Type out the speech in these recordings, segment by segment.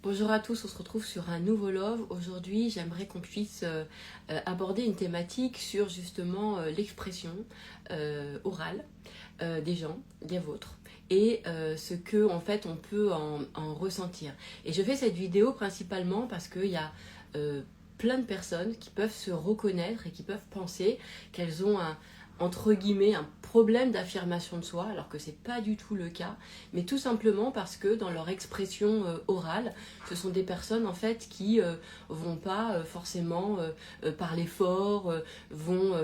Bonjour à tous, on se retrouve sur un nouveau Love. Aujourd'hui, j'aimerais qu'on puisse aborder une thématique sur justement l'expression orale des gens, des vôtres, et ce que en fait on peut en ressentir. Et je fais cette vidéo principalement parce qu'il y a plein de personnes qui peuvent se reconnaître et qui peuvent penser qu'elles ont entre guillemets, un problème d'affirmation de soi, alors que c'est pas du tout le cas, mais tout simplement parce que dans leur expression orale, ce sont des personnes en fait qui vont pas forcément parler fort, vont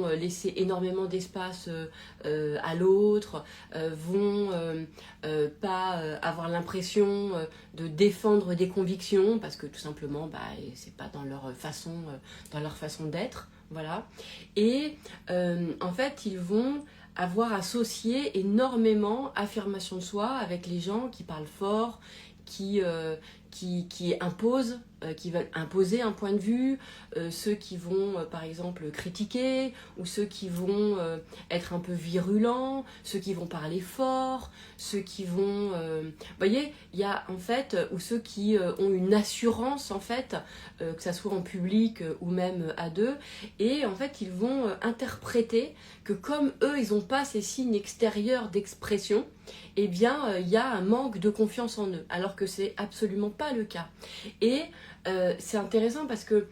laisser énormément d'espace à l'autre, vont pas avoir l'impression de défendre des convictions parce que tout simplement, c'est pas dans leur façon d'être. Voilà. Et en fait, ils vont avoir associé énormément affirmation de soi avec les gens qui parlent fort, qui imposent, qui veulent imposer un point de vue, ceux qui vont par exemple critiquer, ou ceux qui vont être un peu virulents, ceux qui vont parler fort, ceux qui vont... vous voyez, il y a en fait, ou ceux qui ont une assurance en fait, que ça soit en public ou même à deux, et en fait ils vont interpréter que comme eux ils n'ont pas ces signes extérieurs d'expression, eh bien il y a un manque de confiance en eux, alors que c'est absolument pas le cas. Et c'est intéressant parce que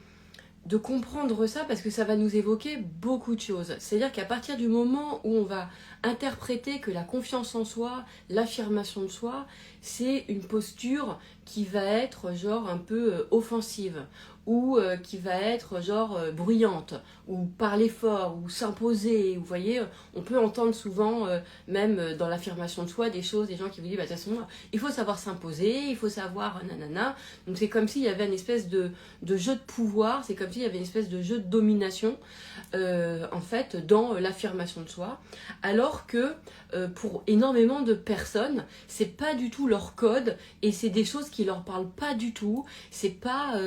de comprendre ça, parce que ça va nous évoquer beaucoup de choses. C'est-à-dire qu'à partir du moment où on va interpréter que la confiance en soi, l'affirmation de soi, c'est une posture qui va être genre un peu offensive, ou qui va être genre bruyante, ou parler fort, ou s'imposer. Vous voyez, on peut entendre souvent, même dans l'affirmation de soi, des choses, des gens qui vous disent, de toute façon, il faut savoir s'imposer, il faut savoir nanana. Donc c'est comme s'il y avait une espèce de jeu de pouvoir, c'est comme s'il y avait une espèce de jeu de domination, en fait, dans l'affirmation de soi. Alors que pour énormément de personnes, c'est pas du tout leur code, et c'est des choses qui leur parlent pas du tout. C'est pas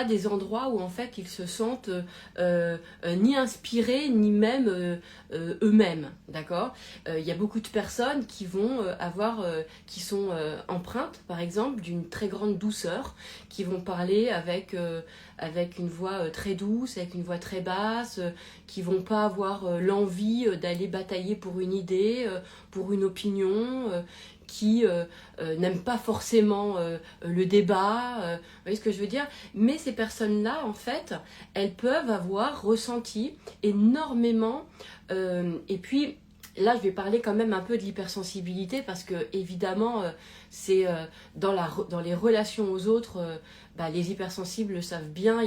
des endroits où en fait ils se sentent ni inspirés ni même eux-mêmes, d'accord. Il y a beaucoup de personnes qui vont qui sont empreintes par exemple d'une très grande douceur, qui vont parler avec une voix très douce, avec une voix très basse, qui vont pas avoir l'envie d'aller batailler pour une idée, pour une opinion, qui n'aiment pas forcément le débat, vous voyez ce que je veux dire. Mais ces personnes-là, en fait, elles peuvent avoir ressenti énormément, et puis là je vais parler quand même un peu de l'hypersensibilité, parce que évidemment c'est dans les relations aux autres, les hypersensibles le savent bien,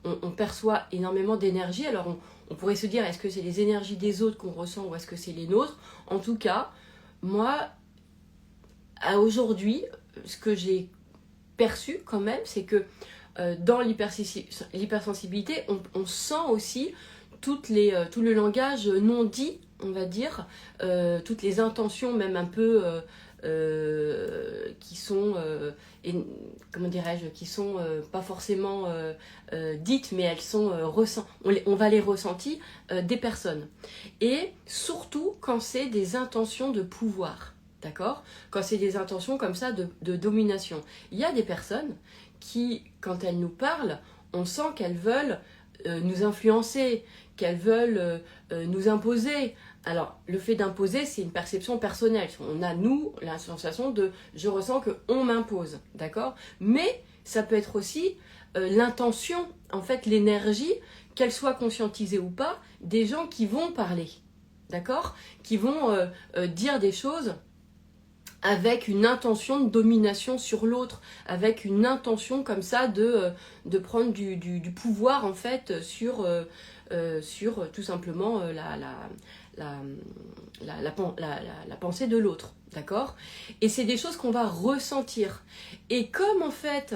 on perçoit énormément d'énergie. Alors on pourrait se dire, est-ce que c'est les énergies des autres qu'on ressent ou est-ce que c'est les nôtres? En tout cas, moi, à aujourd'hui, ce que j'ai perçu quand même, c'est que dans l'hypersensibilité, on sent aussi tout le langage non dit, on va dire, toutes les intentions même un peu qui sont, comment dirais-je, qui sont pas forcément dites, mais elles sont on va les ressentir des personnes. Et surtout quand c'est des intentions de pouvoir. D'accord? Quand c'est des intentions comme ça de domination. Il y a des personnes qui, quand elles nous parlent, on sent qu'elles veulent nous influencer, qu'elles veulent nous imposer. Alors, le fait d'imposer, c'est une perception personnelle. On a, nous, la sensation de « je ressens qu'on m'impose », d'accord? Mais ça peut être aussi l'intention, en fait, l'énergie, qu'elle soit conscientisée ou pas, des gens qui vont parler, d'accord? Qui vont dire des choses avec une intention de domination sur l'autre, avec une intention comme ça de prendre du pouvoir en fait sur tout simplement la pensée de l'autre, d'accord? Et c'est des choses qu'on va ressentir. Et comme en fait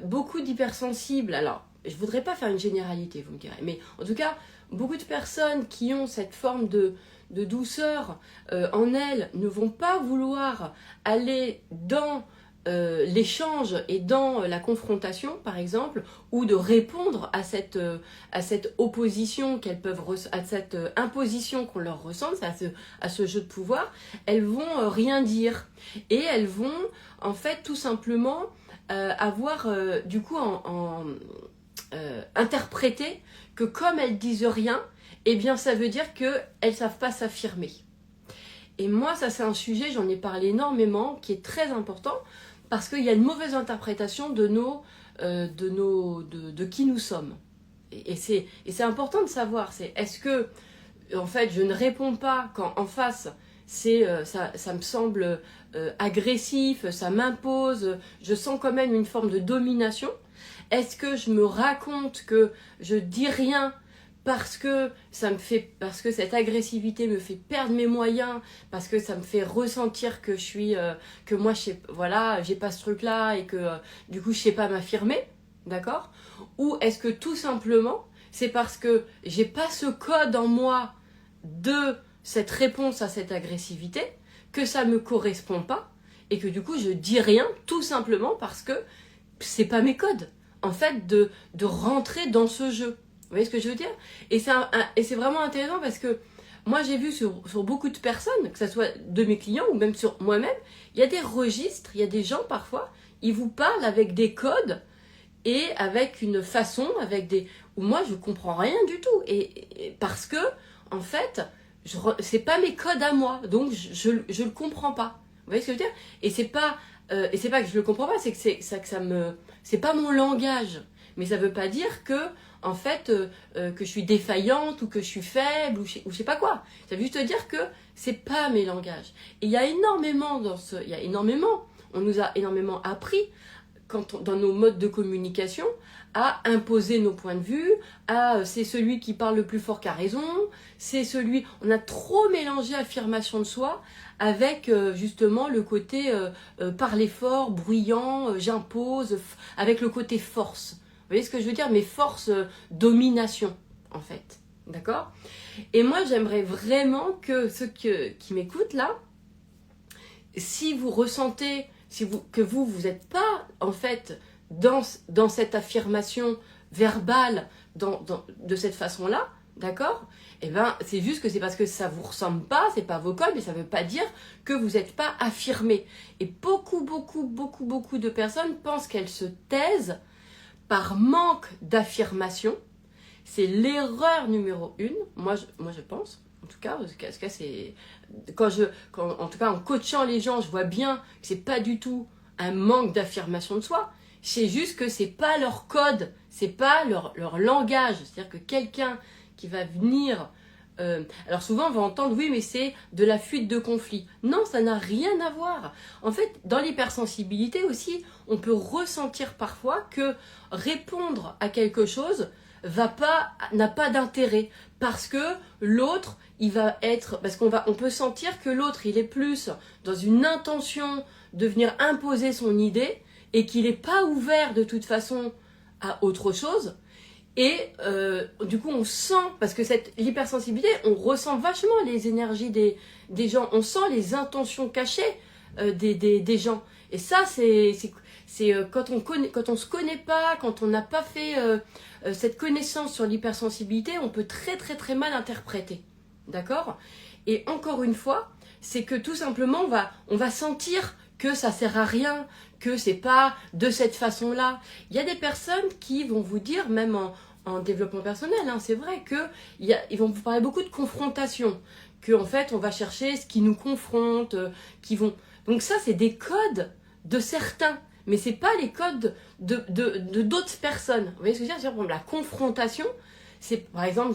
beaucoup d'hypersensibles, alors je voudrais pas faire une généralité, vous me direz, mais en tout cas beaucoup de personnes qui ont cette forme de douceur en elles ne vont pas vouloir aller dans l'échange et dans la confrontation, par exemple, ou de répondre à cette opposition qu'elles peuvent, à cette imposition qu'on leur ressent, à ce jeu de pouvoir, elles vont rien dire. Et elles vont, en fait, tout simplement avoir, du coup, interprété que comme elles disent rien, eh bien, ça veut dire qu'elles ne savent pas s'affirmer. Et moi, ça, c'est un sujet, j'en ai parlé énormément, qui est très important, parce qu'il y a une mauvaise interprétation de qui nous sommes. Et c'est important de savoir, est-ce que, en fait, je ne réponds pas quand en face, ça me semble agressif, ça m'impose, je sens quand même une forme de domination. Est-ce que je me raconte que je dis rien parce que cette agressivité me fait perdre mes moyens, parce que ça me fait ressentir que que moi, j'ai pas ce truc-là et que du coup, je sais pas m'affirmer, d'accord? Ou est-ce que tout simplement, c'est parce que j'ai pas ce code en moi de cette réponse à cette agressivité, que ça me correspond pas, et que du coup, je dis rien, tout simplement parce que c'est pas mes codes, en fait, de rentrer dans ce jeu. Vous voyez ce que je veux dire? Et c'est vraiment intéressant parce que moi, j'ai vu sur beaucoup de personnes, que ce soit de mes clients ou même sur moi-même, il y a des registres, il y a des gens parfois, ils vous parlent avec des codes et avec une façon, où moi, je comprends rien du tout. Et parce que, en fait, c'est pas mes codes à moi, donc je le comprends pas. Vous voyez ce que je veux dire? Et c'est pas que je le comprends pas, c'est que c'est pas mon langage. Mais ça veut pas dire que, en fait, que je suis défaillante ou que je suis faible ou je sais pas quoi. Ça veut juste dire que c'est pas mes langages. Et il y a énormément on nous a énormément appris dans nos modes de communication à imposer nos points de vue, c'est celui qui parle le plus fort qui a raison, on a trop mélangé affirmation de soi avec justement le côté parler fort, bruyant, j'impose, avec le côté force. Vous voyez ce que je veux dire? Mais force, domination, en fait. D'accord? Et moi, j'aimerais vraiment que ceux qui m'écoutent là, si vous ressentez que vous n'êtes pas, en fait, dans cette affirmation verbale, de cette façon-là, d'accord? Eh bien, c'est juste que c'est parce que ça ne vous ressemble pas, c'est pas vos codes, mais ça ne veut pas dire que vous n'êtes pas affirmé. Et beaucoup de personnes pensent qu'elles se taisent par manque d'affirmation. C'est l'erreur numéro 1, moi je pense. En tout cas, c'est en tout cas en coachant les gens, je vois bien que c'est pas du tout un manque d'affirmation de soi. C'est juste que c'est pas leur code, c'est pas leur langage. C'est-à-dire que quelqu'un qui va venir, alors souvent on va entendre oui mais c'est de la fuite de conflit. Non, ça n'a rien à voir. En fait, dans l'hypersensibilité aussi, on peut ressentir parfois que répondre à quelque chose n'a pas d'intérêt parce que l'autre on peut sentir que l'autre il est plus dans une intention de venir imposer son idée et qu'il n'est pas ouvert de toute façon à autre chose. Et du coup on sent, parce que l'hypersensibilité, on ressent vachement les énergies des gens, on sent les intentions cachées des gens. Et ça c'est quand on se connaît pas, quand on n'a pas fait cette connaissance sur l'hypersensibilité, on peut très mal interpréter. D'accord? Et encore une fois, c'est que tout simplement on va sentir que ça sert à rien, que c'est pas de cette façon-là. Il y a des personnes qui vont vous dire, même en développement personnel, hein, c'est vrai ils vont vous parler beaucoup de confrontation, qu'en fait on va chercher ce qui nous confronte, donc ça c'est des codes de certains, mais c'est pas les codes de d'autres personnes. Vous voyez ce que je veux dire? Par exemple, la confrontation, c'est par exemple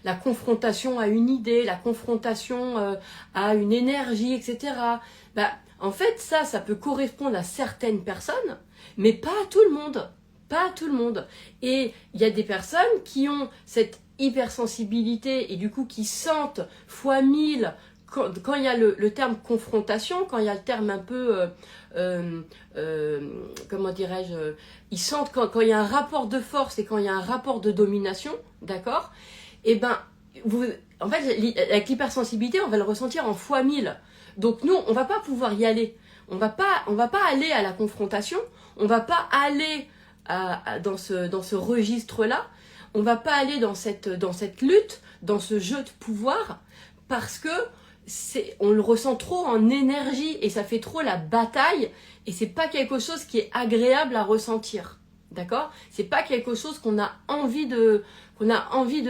la confrontation à une idée, la confrontation à une énergie, etc. En fait, ça peut correspondre à certaines personnes, mais pas à tout le monde. Pas à tout le monde. Et il y a des personnes qui ont cette hypersensibilité et du coup qui sentent fois 1000 quand il y a le terme confrontation, quand il y a le terme un peu, comment dirais-je, ils sentent quand il y a un rapport de force et quand il y a un rapport de domination, d'accord? Et en fait, avec l'hypersensibilité, on va le ressentir en fois 1000. Donc nous, on va pas pouvoir y aller. on va pas aller à la confrontation, on va pas aller dans ce registre-là, on va pas aller dans cette lutte, dans ce jeu de pouvoir, parce que on le ressent trop en énergie et ça fait trop la bataille et c'est pas quelque chose qui est agréable à ressentir, d'accord? C'est pas quelque chose qu'on a envie de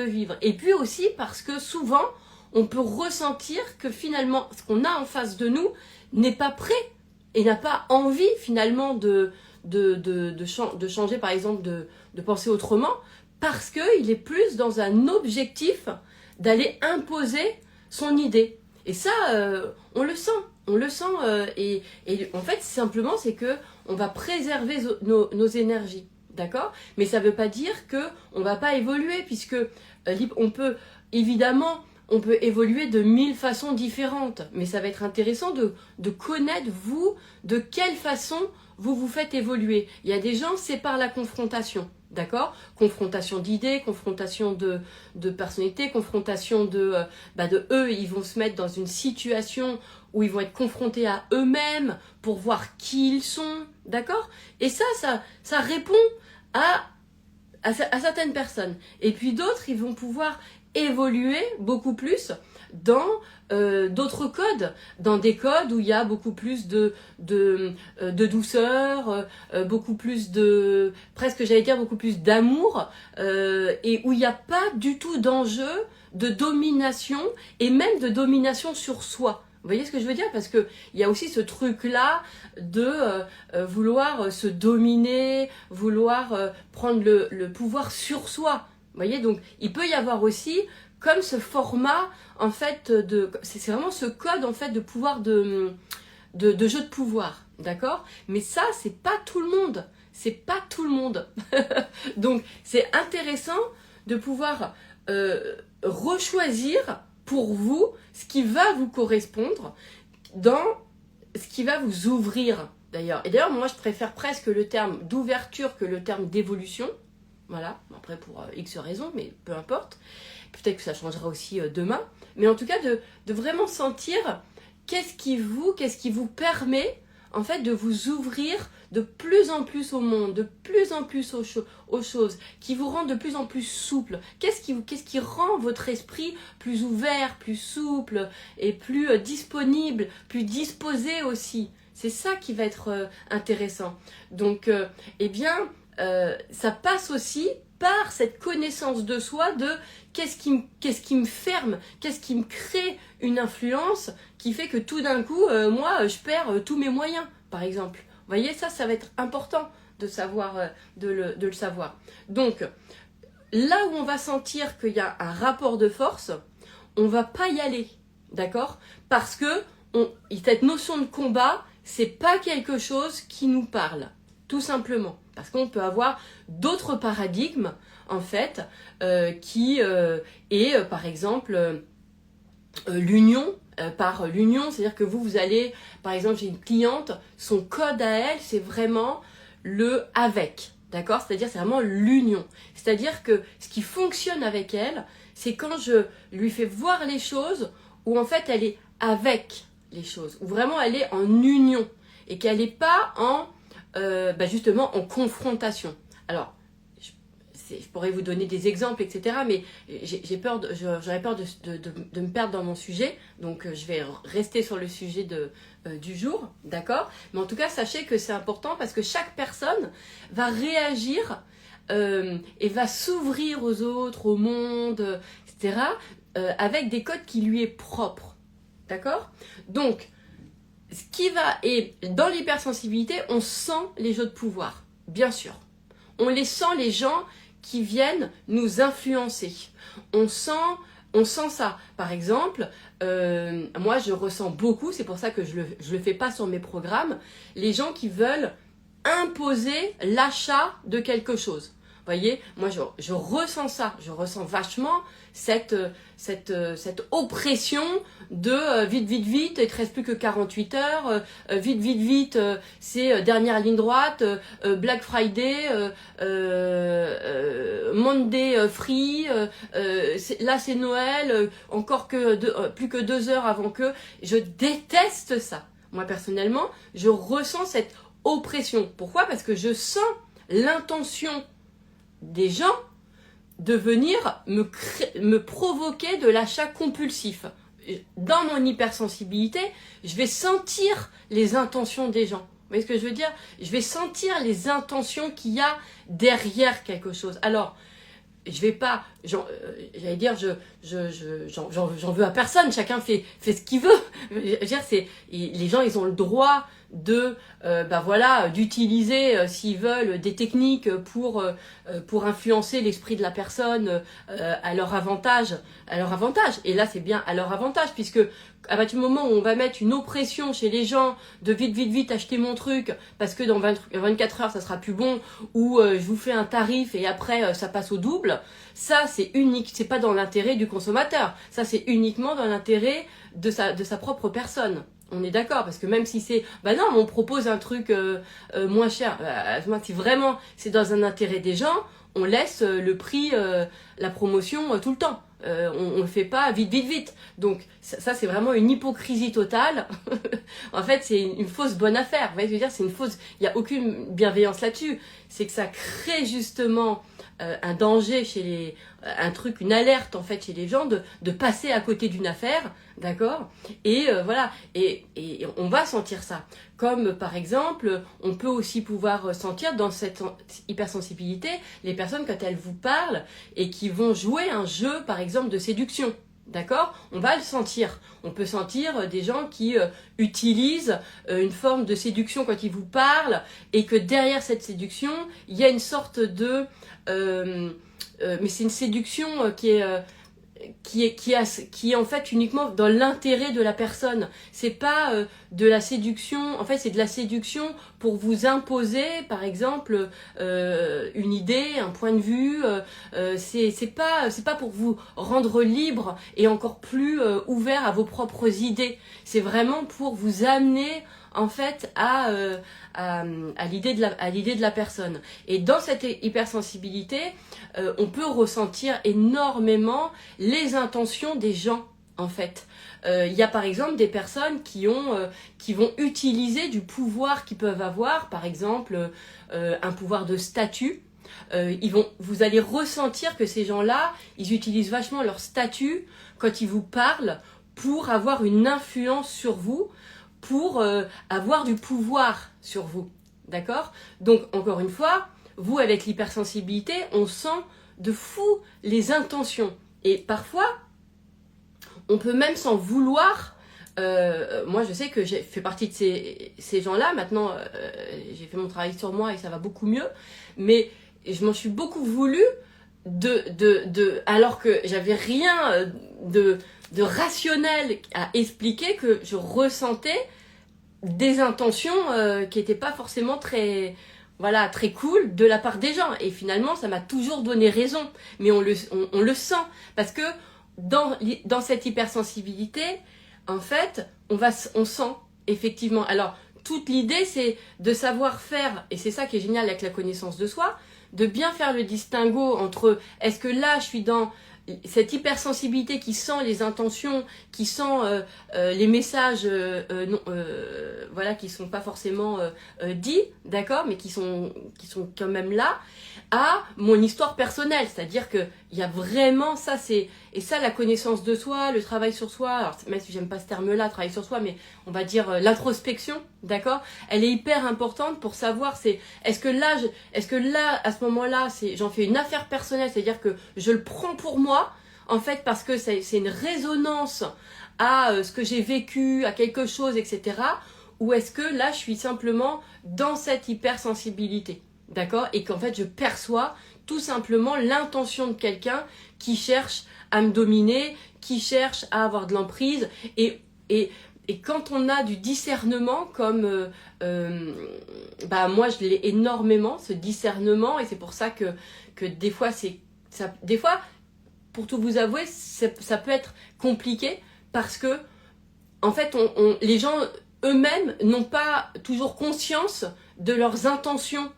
vivre. Et puis aussi parce que souvent on peut ressentir que finalement ce qu'on a en face de nous n'est pas prêt et n'a pas envie finalement de changer, par exemple de penser autrement, parce qu'il est plus dans un objectif d'aller imposer son idée. Et ça, on le sent, et en fait, simplement, c'est que on va préserver nos énergies, d'accord? Mais ça ne veut pas dire que on va pas évoluer, puisque on peut évoluer de 1000 façons différentes, mais ça va être intéressant de connaître, vous, de quelle façon vous vous faites évoluer. Il y a des gens, c'est par la confrontation, d'accord? Confrontation d'idées, confrontation de personnalité, confrontation de eux, ils vont se mettre dans une situation où ils vont être confrontés à eux-mêmes pour voir qui ils sont, d'accord? Et ça répond à certaines personnes. Et puis d'autres, ils vont pouvoir évoluer beaucoup plus dans d'autres codes, dans des codes où il y a beaucoup plus de douceur, beaucoup plus beaucoup plus d'amour, et où il n'y a pas du tout d'enjeu de domination, et même de domination sur soi. Vous voyez ce que je veux dire? Parce que il y a aussi ce truc-là de vouloir se dominer, vouloir prendre le pouvoir sur soi. Vous voyez, donc il peut y avoir aussi comme ce format, en fait, c'est vraiment ce code, en fait, de pouvoir de jeu de pouvoir, d'accord? Mais ça, c'est pas tout le monde. C'est pas tout le monde. Donc, c'est intéressant de pouvoir rechoisir pour vous ce qui va vous correspondre, dans ce qui va vous ouvrir, d'ailleurs. Et d'ailleurs, moi, je préfère presque le terme d'ouverture que le terme d'évolution. Voilà, après pour X raisons, mais peu importe. Peut-être que ça changera aussi demain. Mais en tout cas, de vraiment sentir qu'est-ce qui vous permet en fait de vous ouvrir de plus en plus au monde, de plus en plus aux choses, qui vous rend de plus en plus souple. Qu'est-ce qui rend votre esprit plus ouvert, plus souple et plus disponible, plus disposé aussi. C'est ça qui va être intéressant. Donc, ça passe aussi par cette connaissance de soi de qu'est-ce qui me ferme, qu'est-ce qui me crée une influence qui fait que tout d'un coup, moi, je perds tous mes moyens, par exemple. Vous voyez, ça va être important de savoir, de le savoir. Donc, là où on va sentir qu'il y a un rapport de force, on va pas y aller, d'accord? Parce que cette notion de combat, c'est pas quelque chose qui nous parle, tout simplement. Parce qu'on peut avoir d'autres paradigmes, en fait, qui est, par exemple, l'union. Par l'union, c'est-à-dire que vous allez, par exemple, j'ai une cliente, son code à elle, c'est vraiment le avec, d'accord? C'est-à-dire, c'est vraiment l'union. C'est-à-dire que ce qui fonctionne avec elle, c'est quand je lui fais voir les choses où, en fait, elle est avec les choses, où vraiment elle est en union et qu'elle n'est pas justement en confrontation. Alors, je pourrais vous donner des exemples, etc. Mais j'aurais peur de me perdre dans mon sujet. Donc, je vais rester sur le sujet du jour, d'accord? Mais en tout cas, sachez que c'est important parce que chaque personne va réagir et va s'ouvrir aux autres, au monde, etc. Avec des codes qui lui est propre, d'accord? Donc, et dans l'hypersensibilité, on sent les jeux de pouvoir, bien sûr. On les sent, les gens qui viennent nous influencer. On sent ça. Par exemple, moi je ressens beaucoup, c'est pour ça que je le fais pas sur mes programmes, les gens qui veulent imposer l'achat de quelque chose. Vous voyez, moi je ressens ça, je ressens vachement cette oppression de vite, il te reste plus que 48 heures, vite, c'est dernière ligne droite, Black Friday, Monday free, là c'est Noël, encore que plus que 2 heures avant que, je déteste ça. moi personnellement, je ressens cette oppression. Pourquoi? Parce que je sens l'intention des gens de venir me provoquer de l'achat compulsif. Dans mon hypersensibilité, je vais sentir les intentions des gens. Vous voyez ce que je veux dire? Je vais sentir les intentions qu'il y a derrière quelque chose. Alors, je vais pas, j'allais dire, j'en veux à personne, chacun fait ce qu'il veut. Je veux dire, les gens, ils ont le droit de, voilà, d'utiliser, s'ils veulent, des techniques pour influencer l'esprit de la personne à leur avantage. Et là, c'est bien à leur avantage, puisque à partir du moment où on va mettre une oppression chez les gens de vite acheter mon truc parce que dans 24 heures ça sera plus bon, ou je vous fais un tarif et après ça passe au double, ça c'est unique, c'est pas dans l'intérêt du consommateur, ça c'est uniquement dans l'intérêt de sa propre personne. On est d'accord, parce que même si c'est, non, on propose un truc moins cher, si vraiment c'est dans un intérêt des gens, on laisse le prix, la promotion tout le temps. On le fait pas vite. Donc ça c'est vraiment une hypocrisie totale. En fait, c'est une fausse bonne affaire. Vous voyez ce que je veux dire? C'est une fausse. Il n'y a aucune bienveillance là-dessus. C'est que ça crée justement un danger une alerte en fait chez les gens de passer à côté d'une affaire, d'accord? Et voilà. Et on va sentir ça. Comme par exemple, on peut aussi pouvoir sentir dans cette hypersensibilité les personnes quand elles vous parlent et qui vont jouer un jeu par exemple de séduction. D'accord? On va le sentir. On peut sentir des gens qui utilisent une forme de séduction quand ils vous parlent et que derrière cette séduction, il y a une sorte de... mais c'est une séduction qui est en fait uniquement dans l'intérêt de la personne. C'est pas de la séduction, en fait c'est de la séduction pour vous imposer par exemple une idée, un point de vue, c'est pas pour vous rendre libre et encore plus ouvert à vos propres idées. C'est vraiment pour vous amener en fait à l'idée de la personne. Et dans cette hypersensibilité, on peut ressentir énormément les intentions des gens en fait. Il y a par exemple des personnes qui vont utiliser du pouvoir qu'ils peuvent avoir, par exemple un pouvoir de statut. Vous allez ressentir que ces gens-là, ils utilisent vachement leur statut quand ils vous parlent pour avoir une influence sur vous, pour avoir du pouvoir sur vous, d'accord? Donc, encore une fois, vous, avec l'hypersensibilité, on sent de fou les intentions. Et parfois, on peut même s'en vouloir. Moi, je sais que j'ai fait partie de ces gens-là. Maintenant, j'ai fait mon travail sur moi et ça va beaucoup mieux. Mais je m'en suis beaucoup voulu alors que j'avais rien de rationnel à expliquer, que je ressentais des intentions qui n'étaient pas forcément très cool de la part des gens. Et finalement, ça m'a toujours donné raison. Mais on le sent. Parce que dans cette hypersensibilité, en fait, on sent effectivement. Alors, toute l'idée, c'est de savoir faire, et c'est ça qui est génial avec la connaissance de soi, de bien faire le distinguo entre est-ce que là, je suis dans cette hypersensibilité qui sent les intentions, qui sent les messages qui sont pas forcément dits, d'accord, mais qui sont quand même là, à mon histoire personnelle. C'est-à-dire que il y a vraiment ça, et ça, la connaissance de soi, le travail sur soi, alors même si j'aime pas ce terme-là, travail sur soi, mais on va dire l'introspection, d'accord, elle est hyper importante pour savoir est-ce que là à ce moment-là, j'en fais une affaire personnelle, c'est-à-dire que je le prends pour moi, en fait, parce que c'est une résonance à ce que j'ai vécu, à quelque chose, etc. Ou est-ce que là, je suis simplement dans cette hypersensibilité, d'accord, et qu'en fait, je perçois tout simplement l'intention de quelqu'un qui cherche à me dominer, qui cherche à avoir de l'emprise. Et quand on a du discernement, comme moi je l'ai énormément, ce discernement, et c'est pour ça que des fois, des fois, pour tout vous avouer, ça peut être compliqué, parce que en fait, les gens eux-mêmes n'ont pas toujours conscience de leurs intentions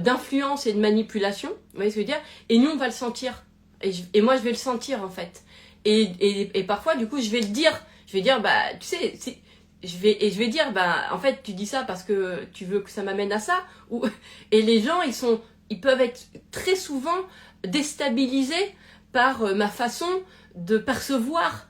d'influence et de manipulation, vous voyez ce que je veux dire? Et nous, on va le sentir. Et moi, je vais le sentir, en fait. Et parfois, du coup, je vais le dire. Je vais dire, tu sais, je vais dire, bah, en fait, tu dis ça parce que tu veux que ça m'amène à ça. Et les gens, ils peuvent être très souvent déstabilisés par ma façon de percevoir.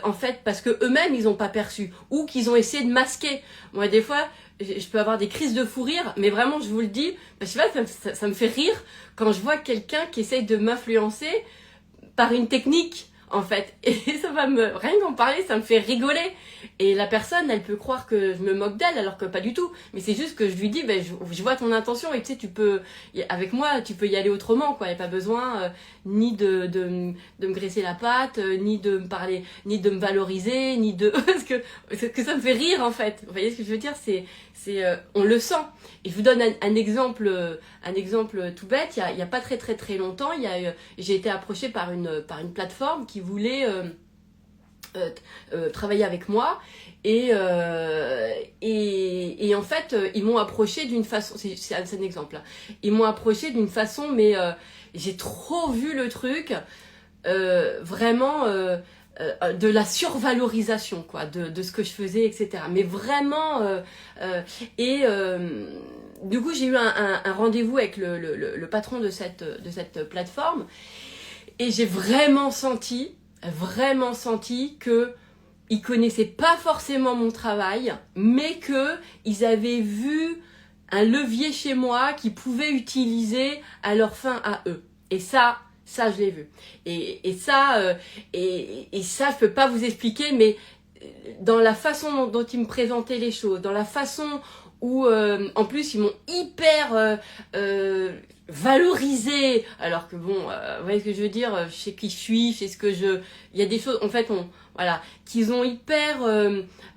En fait, parce que eux-mêmes, ils n'ont pas perçu. Ou qu'ils ont essayé de masquer. Moi, des fois, je peux avoir des crises de fou rire, mais vraiment, je vous le dis, je sais pas, ça me fait rire quand je vois quelqu'un qui essaye de m'influencer par une technique, en fait. Et ça va rien qu'en parler, ça me fait rigoler. Et la personne, elle peut croire que je me moque d'elle, alors que pas du tout. Mais c'est juste que je lui dis, ben, je vois ton intention, et tu sais, avec moi, tu peux y aller autrement, quoi. Il n'y a pas besoin ni de me graisser la patte, ni de me parler, ni de me valoriser, ni de... Parce que ça me fait rire, en fait. Vous voyez ce que je veux dire? On le sent. Et je vous donne un exemple tout bête. Il y a pas très longtemps, j'ai été approchée par une plateforme qui voulait travailler avec moi et en fait ils m'ont approché d'une façon, c'est un exemple, hein. Ils m'ont approché d'une façon, mais j'ai trop vu le truc, vraiment de la survalorisation, quoi, de ce que je faisais, etc. Mais vraiment du coup j'ai eu un rendez-vous avec le patron de cette plateforme, et j'ai vraiment senti que ils connaissaient pas forcément mon travail, mais que ils avaient vu un levier chez moi qu'ils pouvaient utiliser à leur fin à eux. Et ça je l'ai vu. Et ça, je peux pas vous expliquer, mais dans la façon dont ils me présentaient les choses, dans la façon où, en plus, ils m'ont hyper valorisé, alors que bon, vous voyez ce que je veux dire, je sais qui je suis, je sais ce que je... Il y a des choses, en fait, voilà, qu'ils ont hyper...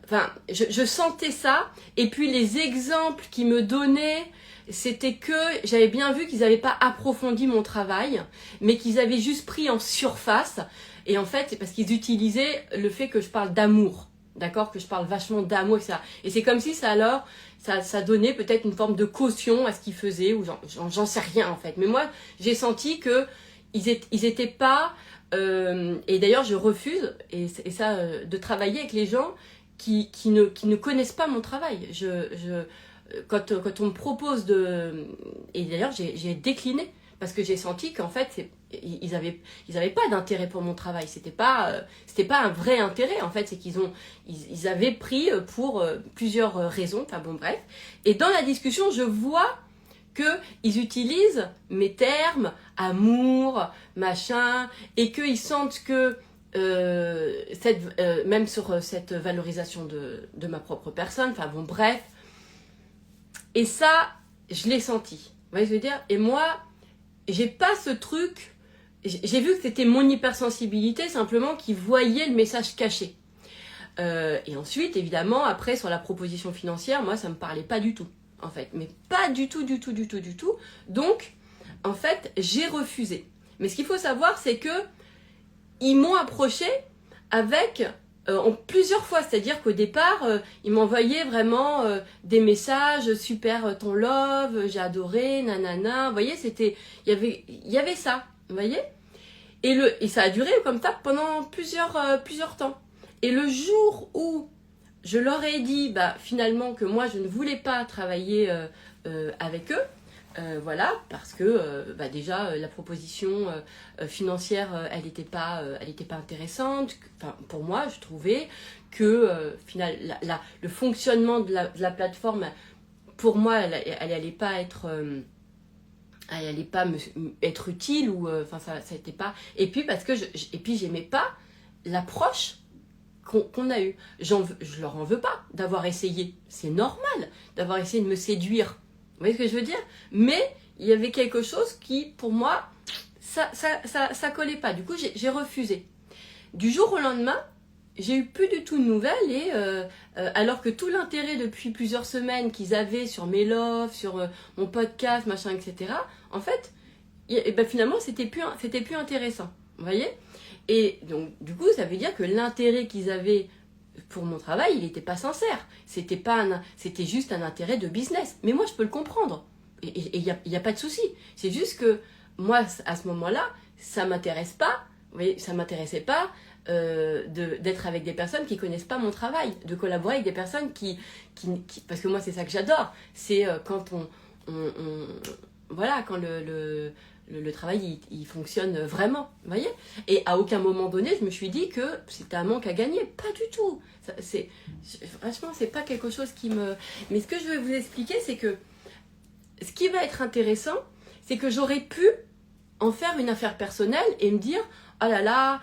Enfin, je sentais ça, et puis les exemples qu'ils me donnaient, c'était que j'avais bien vu qu'ils n'avaient pas approfondi mon travail, mais qu'ils avaient juste pris en surface, et en fait, c'est parce qu'ils utilisaient le fait que je parle d'amour, d'accord, que je parle vachement d'amour, etc. Et c'est comme si ça donnait peut-être une forme de caution à ce qu'ils faisaient, ou j'en sais rien en fait. Mais moi, j'ai senti que ils étaient pas... et d'ailleurs, je refuse, de travailler avec les gens qui ne connaissent pas mon travail. Quand on me propose de... Et d'ailleurs, j'ai décliné, parce que j'ai senti qu'en fait, ils avaient pas d'intérêt pour mon travail. C'était pas un vrai intérêt, en fait. C'est ils avaient pris pour plusieurs raisons. Enfin bon, bref. Et dans la discussion, je vois qu'ils utilisent mes termes, amour, machin, et qu'ils sentent que même sur cette valorisation de ma propre personne, enfin bon, bref. Et ça, je l'ai senti. Vous voyez ce que je veux dire? Et moi, j'ai pas ce truc... J'ai vu que c'était mon hypersensibilité, simplement, qui voyait le message caché. Et ensuite, évidemment, après, sur la proposition financière, moi, ça me parlait pas du tout, en fait. Mais pas du tout. Donc, en fait, j'ai refusé. Mais ce qu'il faut savoir, c'est que ils m'ont approché avec... plusieurs fois, c'est-à-dire qu'au départ, ils m'envoyaient vraiment des messages, super ton love, j'ai adoré, nanana, vous voyez, il y avait ça, vous voyez, et ça a duré comme ça pendant plusieurs temps. Et le jour où je leur ai dit, bah, finalement, que moi, je ne voulais pas travailler avec eux, voilà, parce que bah déjà la proposition financière, elle n'était pas intéressante. Enfin, pour moi, je trouvais que le fonctionnement de la plateforme, pour moi, elle allait pas être être utile, ou enfin ça n'était pas. Et puis parce que j'aimais pas l'approche qu'on a eue. Je leur en veux pas d'avoir essayé. C'est normal d'avoir essayé de me séduire. Vous voyez ce que je veux dire? Mais il y avait quelque chose qui, pour moi, ça collait pas. Du coup, j'ai refusé. Du jour au lendemain, j'ai eu plus du tout de nouvelles, et alors que tout l'intérêt depuis plusieurs semaines qu'ils avaient sur mes loves, sur mon podcast, machin, etc., en fait, ben, finalement, c'était plus intéressant. Vous voyez? Et donc, du coup, ça veut dire que l'intérêt qu'ils avaient pour mon travail, il n'était pas sincère. C'était juste un intérêt de business. Mais moi, je peux le comprendre. Et il y a pas de souci. C'est juste que moi, à ce moment-là, ça m'intéresse pas. Vous voyez, ça m'intéressait pas d'être avec des personnes qui connaissent pas mon travail, de collaborer avec des personnes qui parce que moi c'est ça que j'adore, c'est quand voilà, quand le travail il fonctionne vraiment, vous voyez. Et à aucun moment donné je me suis dit que c'était un manque à gagner, pas du tout. Franchement c'est pas quelque chose qui me... Mais ce que je vais vous expliquer, c'est que ce qui va être intéressant, c'est que j'aurais pu en faire une affaire personnelle et me dire « Oh là là,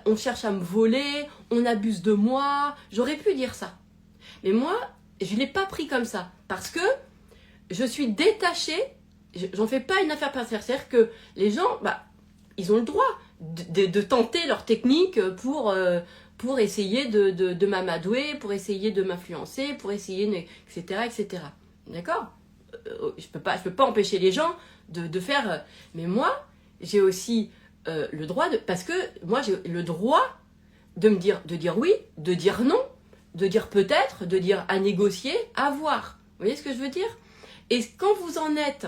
on cherche à me voler, on abuse de moi ». J'aurais pu dire ça. Mais moi, je ne l'ai pas pris comme ça. Parce que je suis détachée, j'en fais pas une affaire personnelle. C'est-à-dire que les gens, ils ont le droit de tenter leur technique pour essayer de m'amadouer, pour essayer de m'influencer, pour essayer, etc. etc. D'accord ? Je peux pas empêcher les gens de faire... Mais moi, j'ai aussi le droit de... Parce que moi, j'ai le droit de dire oui, de dire non, de dire peut-être, de dire à négocier, à voir. Vous voyez ce que je veux dire? Et quand vous en êtes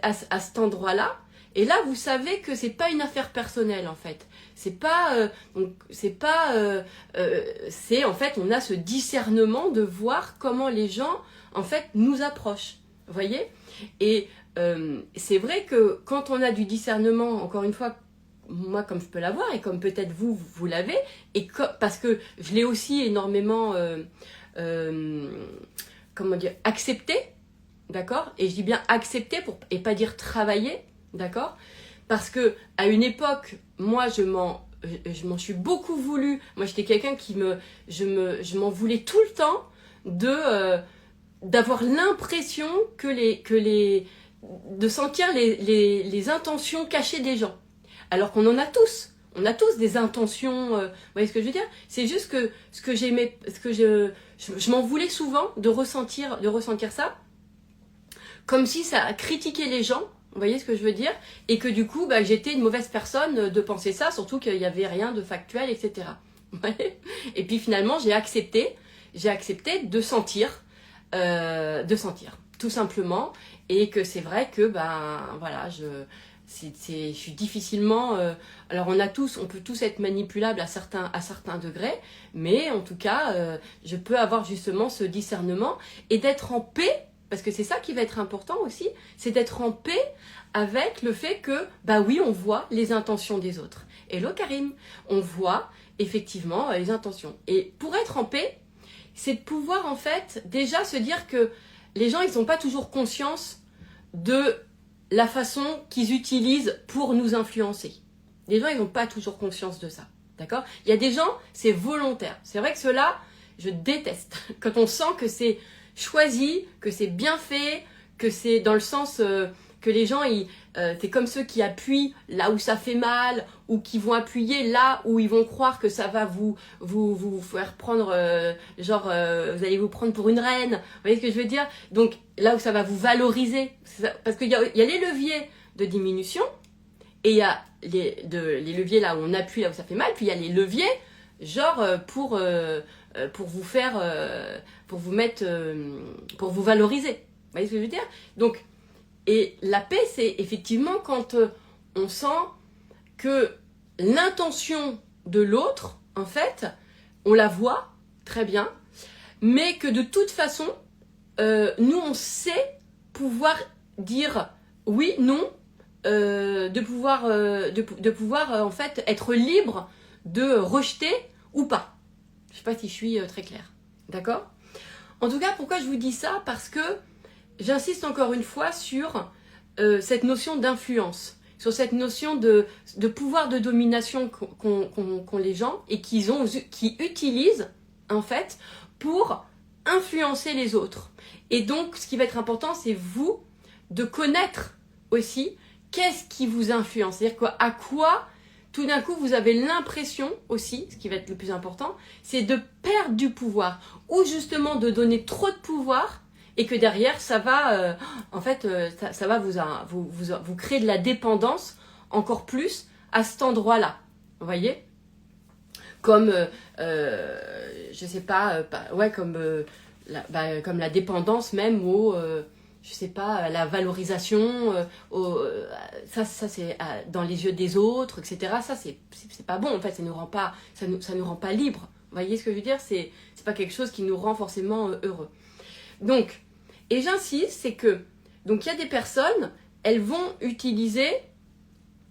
à cet endroit-là, et là, vous savez que c'est pas une affaire personnelle, en fait. C'est en fait, on a ce discernement de voir comment les gens, en fait, nous approchent. Vous voyez? Et c'est vrai que quand on a du discernement, encore une fois, moi comme je peux l'avoir, et comme peut-être vous l'avez, parce que je l'ai aussi énormément, comment dire, accepté, d'accord? Et je dis bien accepté et pas dire travailler, d'accord? Parce que à une époque, moi je m'en suis beaucoup voulu. Moi j'étais quelqu'un je m'en voulais tout le temps d'avoir l'impression de sentir les intentions cachées des gens. Alors qu'on en a tous. On a tous des intentions, vous voyez ce que je veux dire? C'est juste que je m'en voulais souvent de ressentir ça, comme si ça critiquait les gens, vous voyez ce que je veux dire? Et que du coup, j'étais une mauvaise personne de penser ça, surtout qu'il n'y avait rien de factuel, etc. Et puis finalement, j'ai accepté de sentir, tout simplement, et que c'est vrai que, voilà, je suis difficilement... alors on peut tous être manipulables à certains degrés, mais en tout cas, je peux avoir justement ce discernement et d'être en paix, parce que c'est ça qui va être important aussi, c'est d'être en paix avec le fait que, oui, on voit les intentions des autres. Hello Karim, on voit effectivement les intentions. Et pour être en paix, c'est de pouvoir en fait déjà se dire que les gens, ils n'ont pas toujours conscience de la façon qu'ils utilisent pour nous influencer. Les gens, ils n'ont pas toujours conscience de ça. D'accord? Il y a des gens, c'est volontaire. C'est vrai que ceux-là, je déteste. Quand on sent que c'est choisi, que c'est bien fait, que c'est dans le sens que les gens, c'est comme ceux qui appuient là où ça fait mal, ou qui vont appuyer là où ils vont croire que ça va vous faire prendre, vous allez vous prendre pour une reine. Vous voyez ce que je veux dire? Donc là où ça va vous valoriser. Parce qu'il y a les leviers de diminution, et il y a les leviers là où on appuie, là où ça fait mal, puis il y a les leviers, pour vous faire, pour vous mettre, pour vous valoriser. Vous voyez ce que je veux dire? Donc, et la paix, c'est effectivement quand on sent que l'intention de l'autre, en fait, on la voit très bien, mais que de toute façon, nous, on sait pouvoir dire oui, non, de pouvoir en fait, être libre de rejeter ou pas. Je ne sais pas si je suis très claire. D'accord? En tout cas, pourquoi je vous dis ça? Parce que j'insiste encore une fois sur cette notion d'influence, sur cette notion de pouvoir de domination qu'ont les gens et qui utilisent en fait pour influencer les autres. Et donc, ce qui va être important, c'est vous de connaître aussi qu'est-ce qui vous influence. C'est-à-dire à quoi, tout d'un coup, vous avez l'impression aussi, ce qui va être le plus important, c'est de perdre du pouvoir ou justement de donner trop de pouvoir et que derrière, ça va, en fait, ça va vous créer de la dépendance encore plus à cet endroit-là. Vous voyez? Comme, je sais pas, comme la dépendance même je sais pas, la valorisation, ça c'est dans les yeux des autres, etc. Ça, c'est pas bon, en fait, ça nous rend pas libres. Vous voyez ce que je veux dire? C'est pas quelque chose qui nous rend forcément heureux. Donc, et j'insiste, c'est que, donc il y a des personnes, elles vont utiliser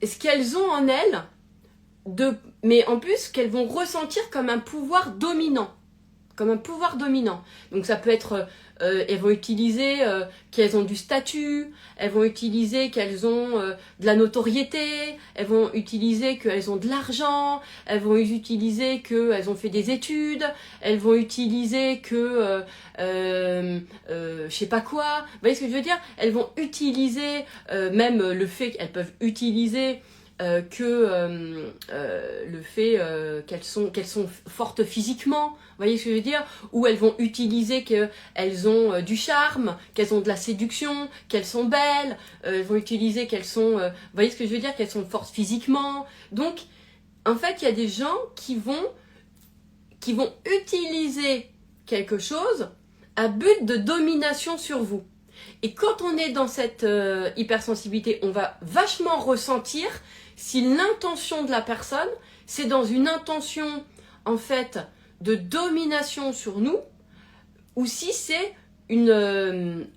ce qu'elles ont en elles, mais en plus qu'elles vont ressentir comme un pouvoir dominant. Comme un pouvoir dominant. Donc ça peut être, elles vont utiliser qu'elles ont du statut, elles vont utiliser qu'elles ont de la notoriété, elles vont utiliser qu'elles ont de l'argent, elles vont utiliser qu'elles ont fait des études, elles vont utiliser que, je sais pas quoi, vous voyez ce que je veux dire? Elles vont utiliser même le fait qu'elles peuvent utiliser le fait qu'elles sont fortes physiquement, vous voyez ce que je veux dire, ou elles vont utiliser qu'elles ont du charme, qu'elles ont de la séduction, qu'elles sont belles, elles vont utiliser qu'elles sont, vous voyez ce que je veux dire, qu'elles sont fortes physiquement. Donc, en fait, il y a des gens qui vont utiliser quelque chose à but de domination sur vous. Et quand on est dans cette hypersensibilité, on va vachement ressentir si l'intention de la personne, c'est dans une intention, en fait, de domination sur nous, ou si c'est une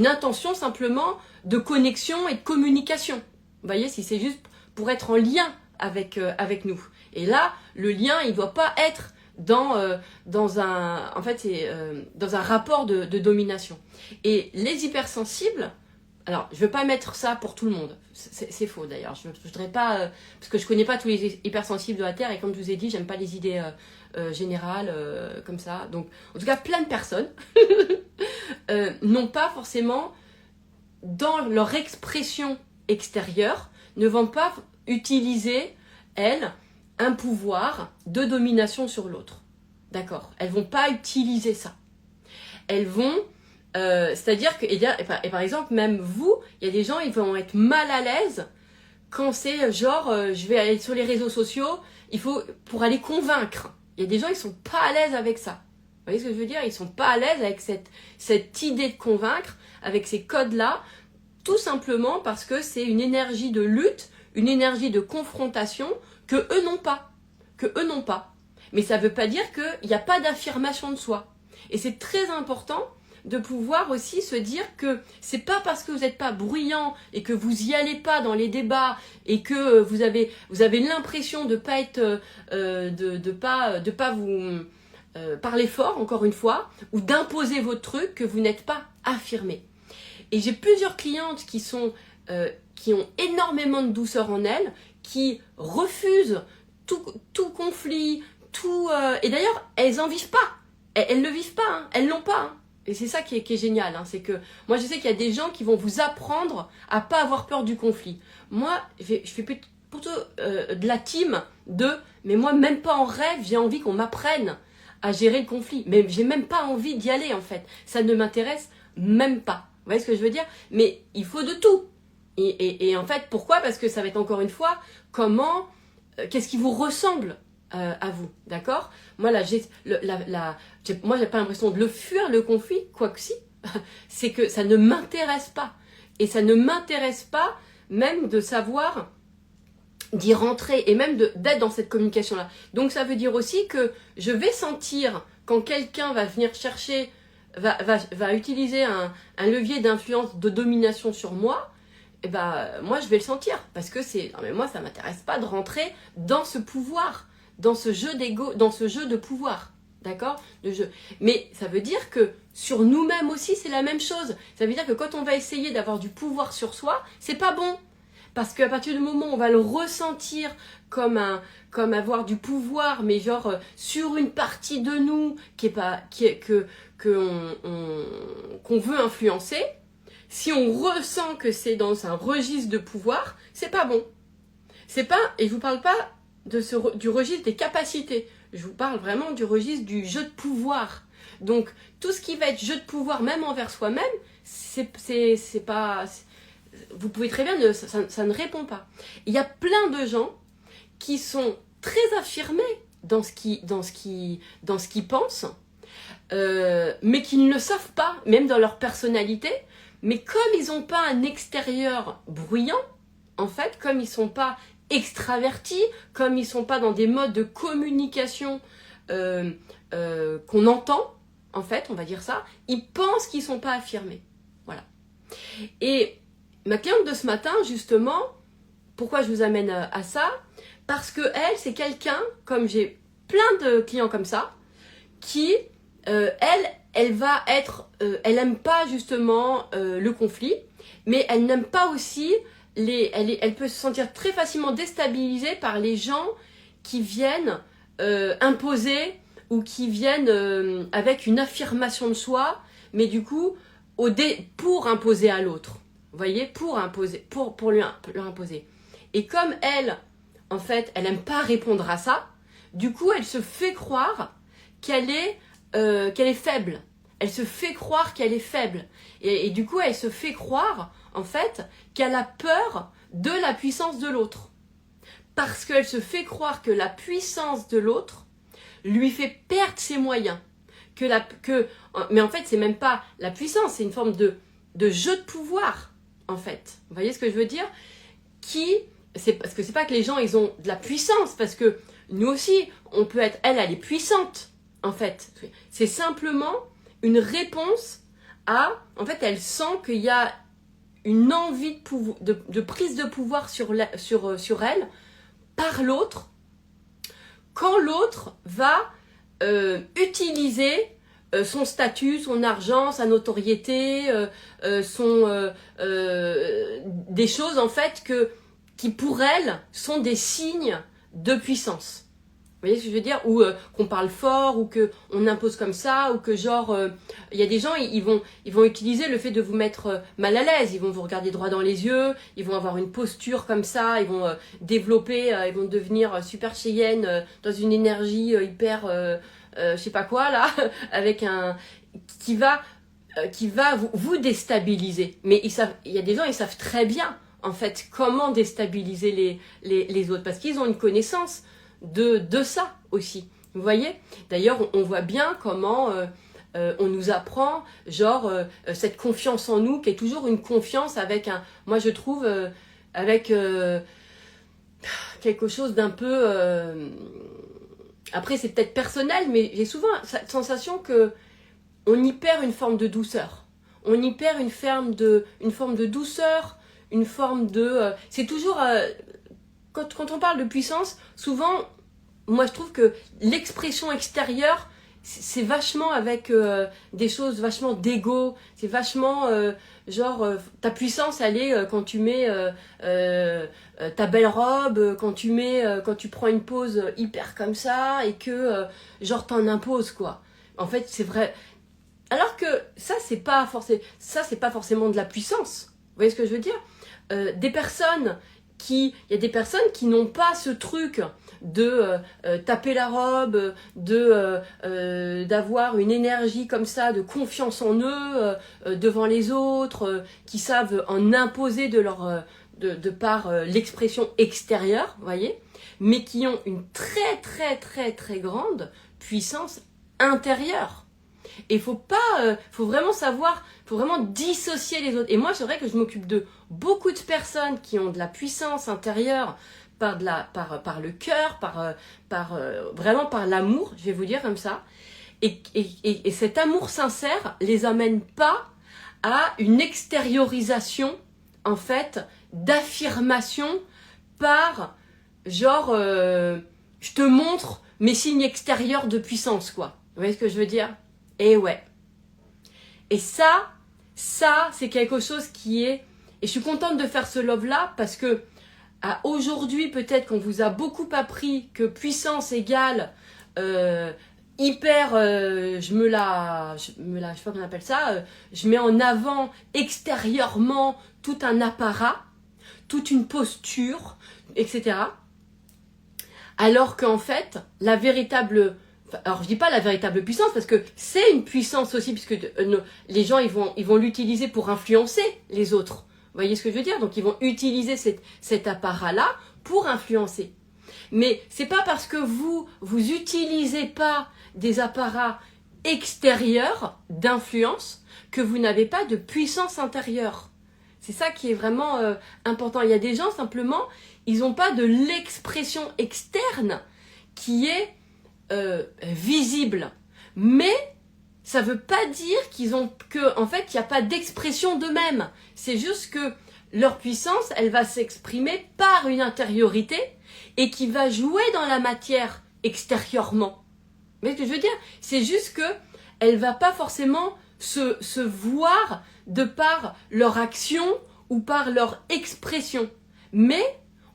intention simplement de connexion et de communication. Vous voyez, si c'est juste pour être en lien avec nous. Et là, le lien, il ne doit pas être dans un rapport de domination. Et les hypersensibles, alors je ne veux pas mettre ça pour tout le monde, c'est faux d'ailleurs, je ne voudrais pas, parce que je ne connais pas tous les hypersensibles de la Terre, et comme je vous ai dit, j'aime pas les idées générales comme ça. Donc en tout cas, plein de personnes n'ont pas forcément, dans leur expression extérieure, ne vont pas utiliser, elles, un pouvoir de domination sur l'autre. D'accord? Elles vont pas utiliser ça. Elles vont... c'est-à-dire que... Et par exemple, même vous, il y a des gens, ils vont être mal à l'aise quand c'est genre, je vais aller sur les réseaux sociaux, pour aller convaincre. Il y a des gens, ils sont pas à l'aise avec ça. Vous voyez ce que je veux dire? Ils sont pas à l'aise avec cette idée de convaincre, avec ces codes-là, tout simplement parce que c'est une énergie de lutte, une énergie de confrontation que eux n'ont pas. Mais ça ne veut pas dire qu'il n'y a pas d'affirmation de soi. Et c'est très important de pouvoir aussi se dire que c'est pas parce que vous n'êtes pas bruyant et que vous y allez pas dans les débats et que vous avez l'impression de pas être de pas vous parler fort, encore une fois, ou d'imposer votre truc, que vous n'êtes pas affirmé. Et j'ai plusieurs clientes qui ont énormément de douceur en elles, qui refusent tout conflit, et d'ailleurs, elles en vivent pas. Elles ne le vivent pas, hein. Elles l'ont pas. Hein. Et c'est ça qui est génial. Hein. C'est que moi, je sais qu'il y a des gens qui vont vous apprendre à pas avoir peur du conflit. Moi, je fais plutôt de la team mais moi, même pas en rêve, j'ai envie qu'on m'apprenne à gérer le conflit. Mais j'ai même pas envie d'y aller, en fait. Ça ne m'intéresse même pas. Vous voyez ce que je veux dire? Mais il faut de tout. Et en fait, pourquoi? Parce que ça va être encore une fois, qu'est-ce qui vous ressemble à vous, d'accord? Moi, là, moi, j'ai pas l'impression de le fuir, le conflit, quoique si. C'est que ça ne m'intéresse pas. Et ça ne m'intéresse pas même de savoir d'y rentrer et même d'être dans cette communication-là. Donc, ça veut dire aussi que je vais sentir quand quelqu'un va venir chercher, va utiliser un levier d'influence, de domination sur moi, et moi, je vais le sentir. Parce que non, mais moi, ça m'intéresse pas de rentrer dans ce pouvoir, dans ce jeu d'ego, dans ce jeu de pouvoir, d'accord, de jeu. Mais ça veut dire que sur nous-mêmes aussi, c'est la même chose. Ça veut dire que quand on va essayer d'avoir du pouvoir sur soi, c'est pas bon. Parce qu'à partir du moment où on va le ressentir comme avoir du pouvoir, mais genre sur une partie de nous qu'on veut influencer, si on ressent que c'est dans un registre de pouvoir, c'est pas bon. C'est pas, et je vous parle pas du registre des capacités. Je vous parle vraiment du registre du jeu de pouvoir. Donc, tout ce qui va être jeu de pouvoir, même envers soi-même, c'est pas... Vous pouvez très bien, ça ne répond pas. Il y a plein de gens qui sont très affirmés dans ce qu'ils pensent, mais qui ne le savent pas, même dans leur personnalité. Mais comme ils n'ont pas un extérieur bruyant, en fait, comme ils ne sont pas extravertis, comme ils ne sont pas dans des modes de communication qu'on entend, en fait, on va dire ça, ils pensent qu'ils ne sont pas affirmés. Voilà. Et ma cliente de ce matin, justement, pourquoi je vous amène à ça? Parce que elle, c'est quelqu'un, comme j'ai plein de clients comme ça, qui, elle va être, elle aime pas justement le conflit, mais elle n'aime pas aussi elle peut se sentir très facilement déstabilisée par les gens qui viennent imposer ou qui viennent avec une affirmation de soi, mais du coup pour imposer à l'autre. Vous voyez, pour imposer, pour lui imposer. Et comme elle, en fait, elle n'aime pas répondre à ça, du coup, elle se fait croire qu'elle est faible. Elle se fait croire qu'elle est faible. Et du coup, elle se fait croire, en fait, qu'elle a peur de la puissance de l'autre. Parce qu'elle se fait croire que la puissance de l'autre lui fait perdre ses moyens. Mais en fait, c'est même pas la puissance, c'est une forme de jeu de pouvoir, en fait. Vous voyez ce que je veux dire? Parce que c'est pas que les gens, ils ont de la puissance, parce que nous aussi, on peut être... Elle est puissante, en fait. C'est simplement une réponse à... En fait, elle sent qu'il y a une envie de prise de pouvoir sur elle par l'autre, quand l'autre va utiliser son statut, son argent, sa notoriété, des choses en fait qui pour elle sont des signes de puissance. Vous voyez ce que je veux dire? Ou qu'on parle fort, ou qu'on impose comme ça, ou que genre, il y a des gens, ils vont utiliser le fait de vous mettre mal à l'aise, ils vont vous regarder droit dans les yeux, ils vont avoir une posture comme ça, ils vont développer, ils vont devenir super Cheyenne dans une énergie hyper, je sais pas quoi là, avec qui va vous déstabiliser. Mais il y a des gens, ils savent très bien en fait comment déstabiliser les autres, parce qu'ils ont une connaissance de ça aussi. Vous voyez? D'ailleurs, on voit bien comment on nous apprend, genre, cette confiance en nous, qui est toujours une confiance avec moi je trouve, avec quelque chose d'un peu... après, c'est peut-être personnel, mais j'ai souvent cette sensation que on y perd une forme de douceur. On y perd une forme de douceur, une forme de... c'est toujours... Quand on parle de puissance, souvent, moi je trouve que l'expression extérieure, c'est vachement avec des choses vachement d'ego, c'est vachement ta puissance elle est quand tu mets ta belle robe, quand tu prends une pose hyper comme ça et que genre t'en imposes quoi. En fait c'est vrai. Alors que ça c'est pas forcément de la puissance. Vous voyez ce que je veux dire? Il y a des personnes qui n'ont pas ce truc de taper la robe, d'avoir une énergie comme ça, de confiance en eux devant les autres, qui savent en imposer de par l'expression extérieure, vous voyez, mais qui ont une très très très très grande puissance intérieure. Et faut vraiment savoir, faut vraiment dissocier les autres. Et moi, c'est vrai que je m'occupe de beaucoup de personnes qui ont de la puissance intérieure par le cœur, vraiment par l'amour, je vais vous dire comme ça. Et cet amour sincère les amène pas à une extériorisation, en fait, d'affirmation par genre, je te montre mes signes extérieurs de puissance, quoi. Vous voyez ce que je veux dire? Et ouais. Et ça, c'est quelque chose qui est... Et je suis contente de faire ce love-là parce que aujourd'hui, peut-être qu'on vous a beaucoup appris que puissance égale hyper... je sais pas comment on appelle ça. Je mets en avant extérieurement tout un apparat, toute une posture, etc. Alors qu'en fait, la véritable... Alors je dis pas la véritable puissance parce que c'est une puissance aussi puisque les gens ils vont l'utiliser pour influencer les autres. Vous voyez ce que je veux dire? Donc ils vont utiliser cet apparat-là pour influencer. Mais c'est pas parce que vous utilisez pas des apparats extérieure d'influence que vous n'avez pas de puissance intérieure. C'est ça qui est vraiment important. Il y a des gens, simplement, ils n'ont pas de l'expression externe qui est visible. Mais ça ne veut pas dire en fait, il n'y a pas d'expression d'eux-mêmes. C'est juste que leur puissance, elle va s'exprimer par une intériorité et qui va jouer dans la matière extérieurement. Vous voyez ce que je veux dire? C'est juste que elle ne va pas forcément se voir de par leur action ou par leur expression. Mais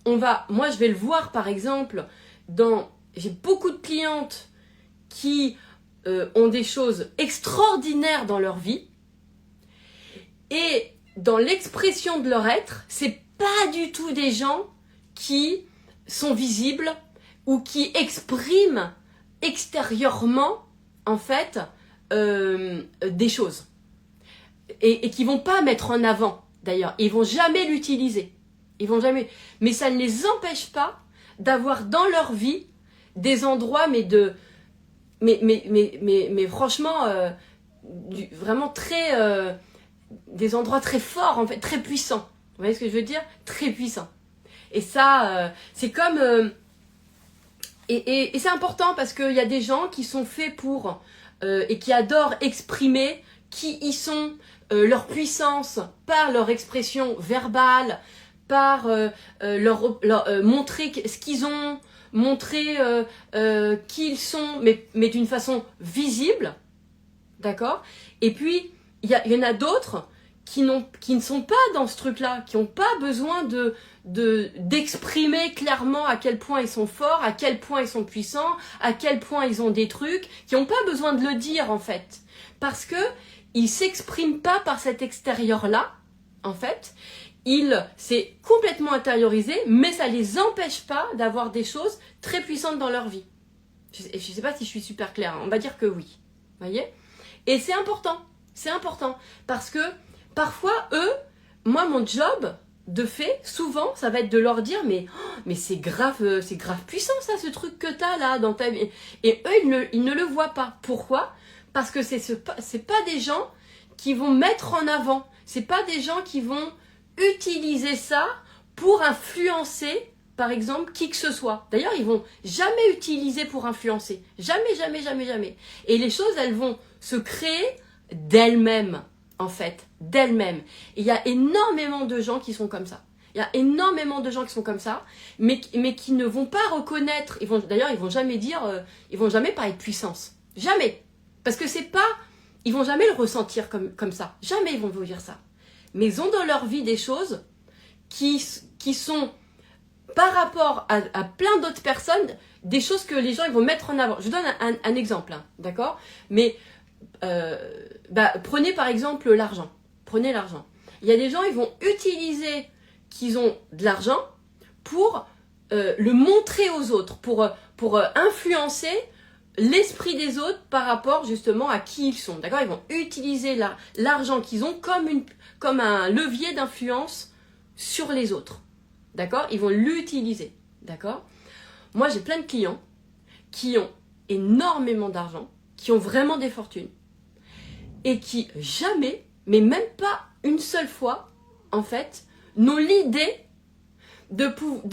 moi je vais le voir par exemple, j'ai beaucoup de clientes qui ont des choses extraordinaires dans leur vie et dans l'expression de leur être, c'est pas du tout des gens qui sont visibles ou qui expriment extérieurement en fait des choses et qui vont pas mettre en avant d'ailleurs, ils vont jamais l'utiliser, mais ça ne les empêche pas d'avoir dans leur vie des endroits mais franchement vraiment très des endroits très forts en fait, très puissants. Vous voyez ce que je veux dire? Très puissants. Et ça c'est comme et c'est important parce qu'il y a des gens qui sont faits pour et qui adorent exprimer qui ils sont, leur puissance par leur expression verbale, par montrer ce qu'ils ont, montrer qui ils sont, mais d'une façon visible, d'accord? Et puis, il y en a d'autres qui ne sont pas dans ce truc-là, qui n'ont pas besoin d'exprimer clairement à quel point ils sont forts, à quel point ils sont puissants, à quel point ils ont des trucs, qui n'ont pas besoin de le dire en fait. Parce que ils s'expriment pas par cet extérieur-là, en fait. C'est complètement intériorisé, mais ça les empêche pas d'avoir des choses très puissantes dans leur vie. Je sais pas si je suis super claire, on va dire que oui. Vous voyez? Et c'est important, parce que parfois, moi, mon job de fait, souvent, ça va être de leur dire, mais c'est grave puissant ça, ce truc que t'as là dans ta vie. Et eux, ils ne le voient pas. Pourquoi? Parce que c'est pas des gens qui vont mettre en avant. C'est pas des gens qui vont utiliser ça pour influencer, par exemple, qui que ce soit. D'ailleurs, ils vont jamais utiliser pour influencer. Jamais, jamais, jamais, jamais. Et les choses, elles vont se créer d'elles-mêmes, en fait, d'elles-mêmes. Et il y a énormément de gens qui sont comme ça. Il y a énormément de gens qui sont comme ça, mais qui ne vont pas reconnaître. D'ailleurs, ils vont jamais dire, ils vont jamais parler de puissance. Jamais. Parce que c'est pas, ils vont jamais le ressentir comme ça. Jamais ils vont vous dire ça. Mais ils ont dans leur vie des choses qui sont, par rapport à plein d'autres personnes, des choses que les gens ils vont mettre en avant. Je donne un exemple, hein, d'accord? Mais prenez par exemple l'argent. Prenez l'argent. Il y a des gens, ils vont utiliser qu'ils ont de l'argent pour le montrer aux autres, pour influencer l'esprit des autres par rapport justement à qui ils sont. D'accord? Ils vont utiliser l'argent qu'ils ont comme un levier d'influence sur les autres. D'accord? Ils vont l'utiliser. D'accord? Moi, j'ai plein de clients qui ont énormément d'argent, qui ont vraiment des fortunes et qui jamais, mais même pas une seule fois, en fait, n'ont l'idée de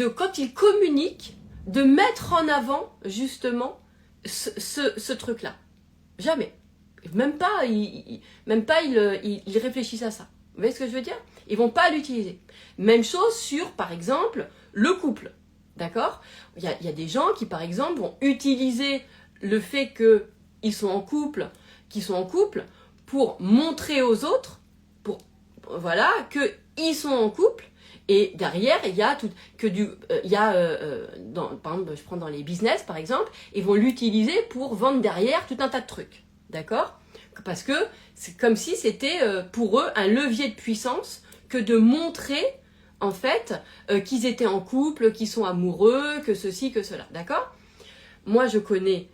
quand ils communiquent, de mettre en avant justement ce truc-là. Jamais. Même pas ils réfléchissent à ça. Vous voyez ce que je veux dire? Ils vont pas l'utiliser. Même chose sur, par exemple, le couple. D'accord? Il y a des gens qui, par exemple, vont utiliser le fait qu'ils sont en couple, pour montrer aux autres, qu'ils sont en couple. Et derrière, il y a par exemple, je prends dans les business, par exemple, ils vont l'utiliser pour vendre derrière tout un tas de trucs. D'accord? Parce que c'est comme si c'était pour eux un levier de puissance que de montrer, en fait, qu'ils étaient en couple, qu'ils sont amoureux, que ceci, que cela. D'accord? Moi, je connais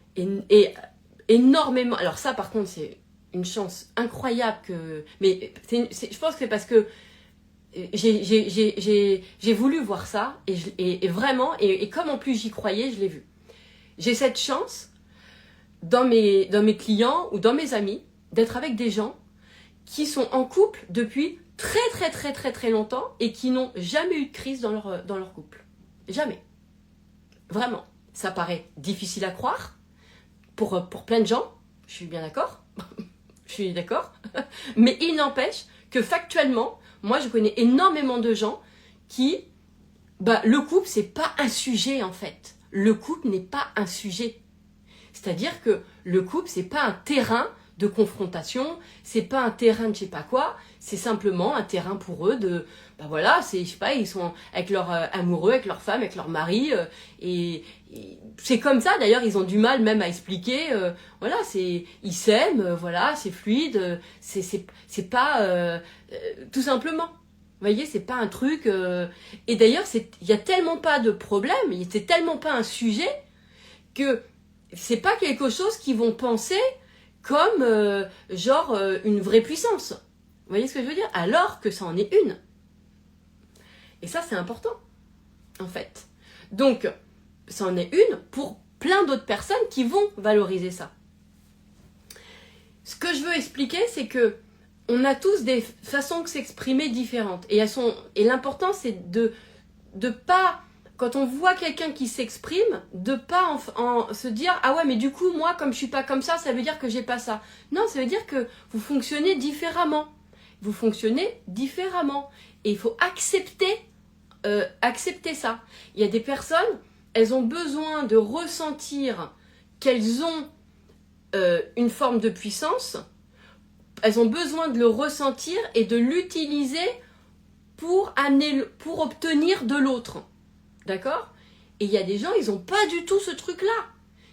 énormément... Alors ça, par contre, c'est une chance incroyable que... Mais je pense que c'est parce que j'ai voulu voir ça et vraiment, et comme en plus j'y croyais, je l'ai vu. J'ai cette chance dans mes clients ou dans mes amis, d'être avec des gens qui sont en couple depuis très très très très très longtemps et qui n'ont jamais eu de crise dans leur couple. Jamais. Vraiment. Ça paraît difficile à croire pour plein de gens, je suis bien d'accord, je suis d'accord, mais il n'empêche que factuellement, moi je connais énormément de gens qui, le couple c'est pas un sujet en fait. Le couple n'est pas un sujet. C'est-à-dire que le couple c'est pas un terrain de confrontation, c'est pas un terrain de je sais pas quoi, c'est simplement un terrain pour eux de, c'est, je sais pas, ils sont avec leur amoureux, avec leur femme, avec leur mari, et c'est comme ça, d'ailleurs, ils ont du mal même à expliquer, ils s'aiment, c'est fluide, c'est pas, tout simplement. Vous voyez, c'est pas un truc, et d'ailleurs, il y a tellement pas de problème, c'est tellement pas un sujet, que c'est pas quelque chose qu'ils vont penser comme une vraie puissance. Vous voyez ce que je veux dire? Alors que ça en est une. Et ça, c'est important, en fait. Donc, ça en est une pour plein d'autres personnes qui vont valoriser ça. Ce que je veux expliquer, c'est que on a tous des façons de s'exprimer différentes. Et l'important, c'est de pas... Quand on voit quelqu'un qui s'exprime, de pas se dire « Ah ouais, mais du coup, moi, comme je suis pas comme ça veut dire que j'ai pas ça. » Non, ça veut dire que vous fonctionnez différemment. Vous fonctionnez différemment. Et il faut accepter ça. Il y a des personnes, elles ont besoin de ressentir qu'elles ont une forme de puissance. Elles ont besoin de le ressentir et de l'utiliser pour obtenir de l'autre. D'accord? Et il y a des gens, ils n'ont pas du tout ce truc-là.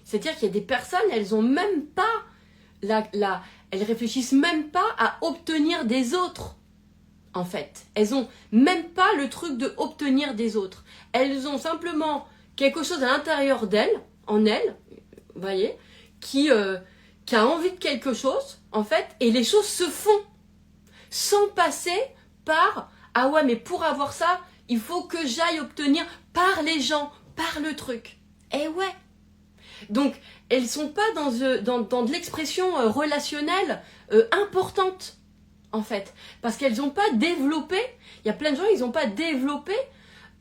C'est-à-dire qu'il y a des personnes, elles ont même pas elles réfléchissent même pas à obtenir des autres, en fait. Elles ont même pas le truc de obtenir des autres. Elles ont simplement quelque chose à l'intérieur d'elles, en elles, vous voyez, qui a envie de quelque chose, en fait, et les choses se font sans passer par « Ah ouais, mais pour avoir ça, il faut que j'aille obtenir par les gens, par le truc. » Eh ouais. Donc, elles ne sont pas dans de l'expression relationnelle importante, en fait. Parce qu'elles n'ont pas développé, il y a plein de gens, ils n'ont pas développé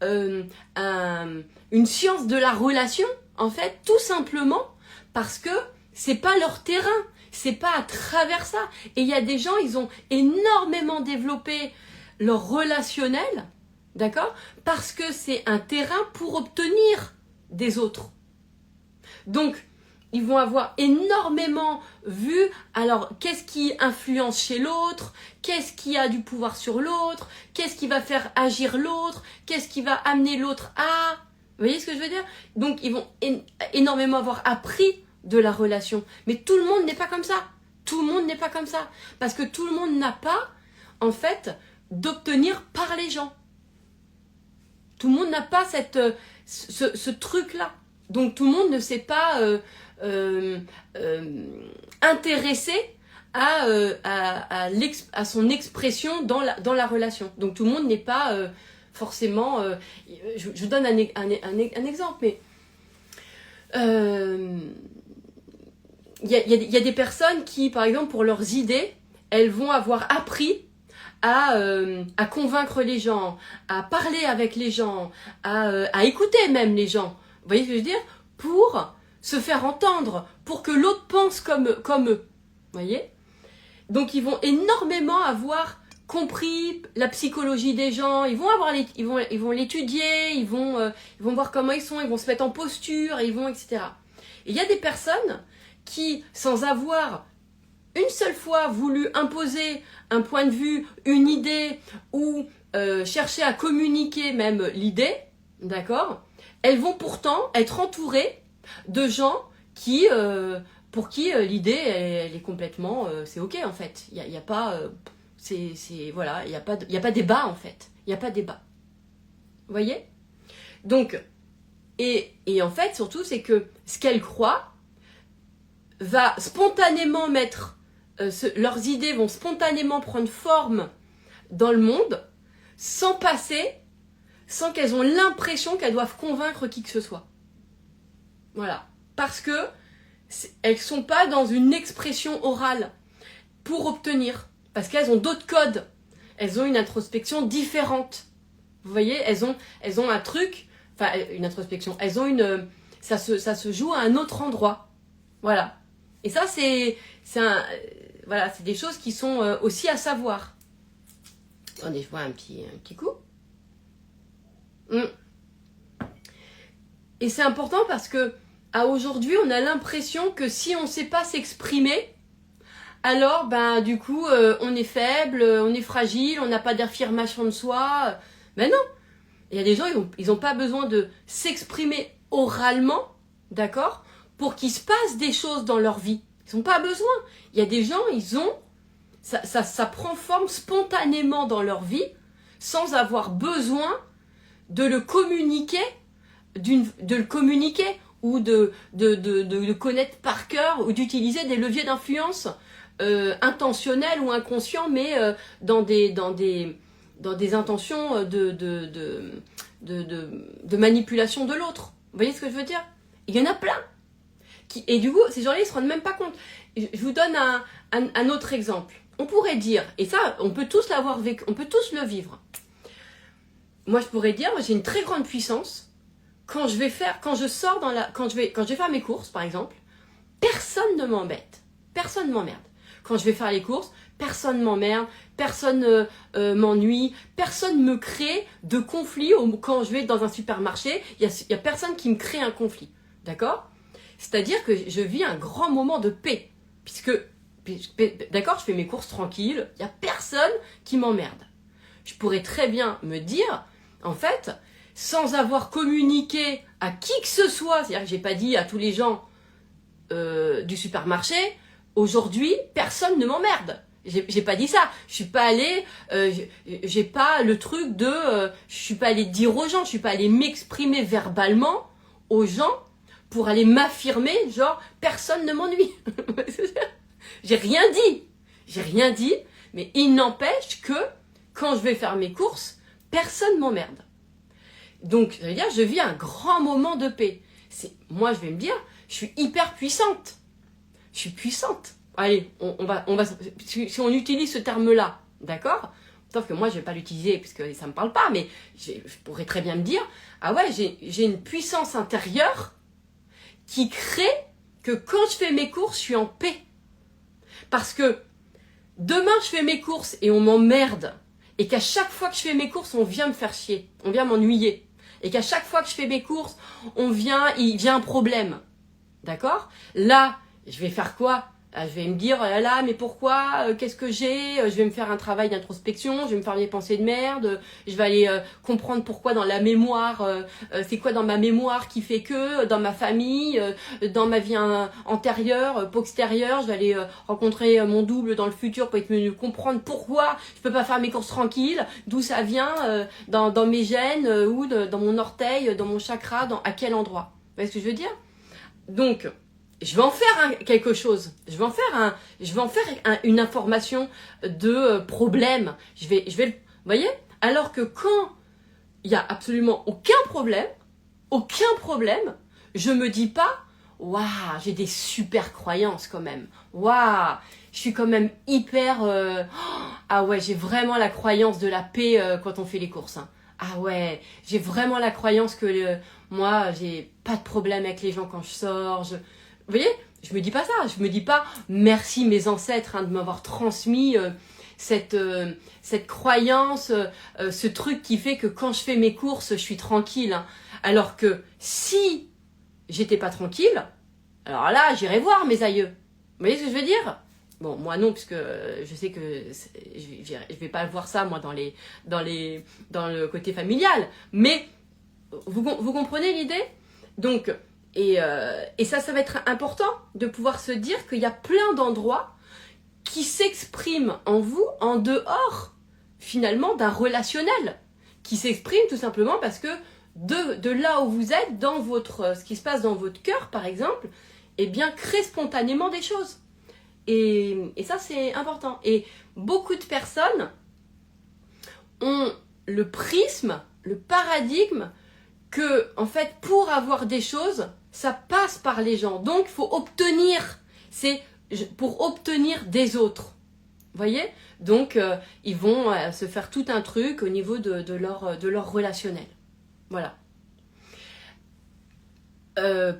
une science de la relation, en fait, tout simplement parce que c'est pas leur terrain. C'est pas à travers ça. Et il y a des gens, ils ont énormément développé leur relationnel, d'accord? Parce que c'est un terrain pour obtenir des autres. Donc, ils vont avoir énormément vu, alors, qu'est-ce qui influence chez l'autre, qu'est-ce qui a du pouvoir sur l'autre, qu'est-ce qui va faire agir l'autre, qu'est-ce qui va amener l'autre à... Vous voyez ce que je veux dire? Donc, ils vont énormément avoir appris de la relation. Mais tout le monde n'est pas comme ça. Tout le monde n'est pas comme ça. Parce que tout le monde n'a pas, en fait, d'obtenir par les gens. Tout le monde n'a pas ce truc-là. Donc tout le monde ne s'est pas intéressé à son expression dans la relation. Donc tout le monde n'est pas forcément... je vous donne un exemple, mais... Il y a des personnes qui, par exemple, pour leurs idées, elles vont avoir appris à convaincre les gens, à parler avec les gens, à écouter même les gens. Vous voyez ce que je veux dire? Pour se faire entendre, pour que l'autre pense comme eux. Vous voyez? Donc ils vont énormément avoir compris la psychologie des gens, ils vont l'étudier, ils vont voir comment ils sont, ils vont se mettre en posture, etc. Et il y a des personnes qui, sans avoir une seule fois voulu imposer un point de vue, une idée, ou chercher à communiquer même l'idée, d'accord, elles vont pourtant être entourées de gens pour qui l'idée, elle est complètement... c'est ok en fait, il y a pas... voilà, il n'y a pas débat en fait, il n'y a pas débat. Vous voyez? Donc, et en fait, surtout, c'est que ce qu'elles croient va spontanément mettre... leurs idées vont spontanément prendre forme dans le monde sans qu'elles ont l'impression qu'elles doivent convaincre qui que ce soit. Voilà. Parce que elles sont pas dans une expression orale pour obtenir, parce qu'elles ont d'autres codes, elles ont une introspection différente. Vous voyez, elles ont un truc, enfin une introspection, elles ont ça se joue à un autre endroit. Voilà. Et ça voilà, c'est des choses qui sont aussi à savoir. Attendez, je vois un petit coup. Et c'est important parce que à aujourd'hui, on a l'impression que si on ne sait pas s'exprimer, alors du coup, on est faible, on est fragile, on n'a pas d'affirmation de soi. Ben non. Il y a des gens, ils ont pas besoin de s'exprimer oralement, d'accord, pour qu'il se passe des choses dans leur vie. Ils n'ont pas besoin. Il y a des gens, ça prend forme spontanément dans leur vie, sans avoir besoin de le communiquer, ou de le connaître par cœur, ou d'utiliser des leviers d'influence intentionnels ou inconscients, mais dans des intentions de manipulation de l'autre. Vous voyez ce que je veux dire? Il y en a plein. Et du coup, ces gens-là, ils ne se rendent même pas compte. Je vous donne un autre exemple. On pourrait dire, et ça, on peut tous l'avoir vécu, on peut tous le vivre. Moi, je pourrais dire, j'ai une très grande puissance. Quand je vais faire mes courses, par exemple, personne ne m'embête. Personne ne m'emmerde. Quand je vais faire les courses, personne ne m'emmerde, personne m'ennuie, personne ne me crée de conflit. Quand je vais dans un supermarché, il y a personne qui me crée un conflit. D'accord? C'est-à-dire que je vis un grand moment de paix. D'accord, je fais mes courses tranquilles, il n'y a personne qui m'emmerde. Je pourrais très bien me dire, en fait, sans avoir communiqué à qui que ce soit, c'est-à-dire que j'ai pas dit à tous les gens du supermarché, aujourd'hui, personne ne m'emmerde. J'ai pas dit ça. Je suis pas allée, j'ai pas le truc je suis pas allée dire aux gens, je suis pas allée m'exprimer verbalement aux gens pour aller m'affirmer, genre, personne ne m'ennuie. J'ai rien dit, mais il n'empêche que quand je vais faire mes courses, personne m'emmerde. Donc, ça veut dire, je vis un grand moment de paix. Moi, je vais me dire, je suis hyper puissante. Je suis puissante. Allez, on va, si on utilise ce terme-là, d'accord? Sauf que moi, je vais pas l'utiliser parce que ça me parle pas, mais je pourrais très bien me dire, ah ouais, j'ai une puissance intérieure qui crée que quand je fais mes courses, je suis en paix. Parce que demain, je fais mes courses et on m'emmerde. Et qu'à chaque fois que je fais mes courses, on vient me faire chier. On vient m'ennuyer. Et qu'à chaque fois que je fais mes courses, il vient un problème. D'accord? Là, je vais faire quoi? Je vais me dire, oh là là, mais pourquoi? Qu'est-ce que j'ai? Je vais me faire un travail d'introspection, je vais me faire des pensées de merde, je vais aller comprendre pourquoi dans la mémoire, c'est quoi dans ma mémoire qui fait que, dans ma famille, dans ma vie antérieure, postérieure, je vais aller rencontrer mon double dans le futur pour mieux comprendre pourquoi je peux pas faire mes courses tranquilles, d'où ça vient, dans mes gènes, ou dans mon orteil, dans mon chakra, à quel endroit. Vous voyez ce que je veux dire? Donc, je vais en faire quelque chose. Je vais en faire une information de problème. Vous voyez? Alors que quand il y a absolument aucun problème, je me dis pas, waouh, j'ai des super croyances quand même. Waouh, je suis quand même hyper, ah ouais, j'ai vraiment la croyance de la paix quand on fait les courses. Hein. Ah ouais, j'ai vraiment la croyance que moi, j'ai pas de problème avec les gens quand je sors. Vous voyez, je me dis pas ça. Je me dis pas merci mes ancêtres de m'avoir transmis cette croyance, ce truc qui fait que quand je fais mes courses, je suis tranquille. Hein. Alors que si j'étais pas tranquille, alors là, j'irais voir mes aïeux. Vous voyez ce que je veux dire? Bon, moi non, puisque je sais que je vais pas voir ça moi dans le côté familial. Mais vous comprenez l'idée? Donc et ça va être important de pouvoir se dire qu'il y a plein d'endroits qui s'expriment en vous en dehors finalement d'un relationnel, qui s'expriment tout simplement parce que de là où vous êtes, ce qui se passe dans votre cœur par exemple, eh bien crée spontanément des choses. Et ça c'est important. Et beaucoup de personnes ont le prisme, le paradigme que en fait pour avoir des choses, ça passe par les gens. Donc, il faut obtenir. C'est pour obtenir des autres. Vous voyez? Donc, ils vont se faire tout un truc au niveau de leur relationnel. Voilà.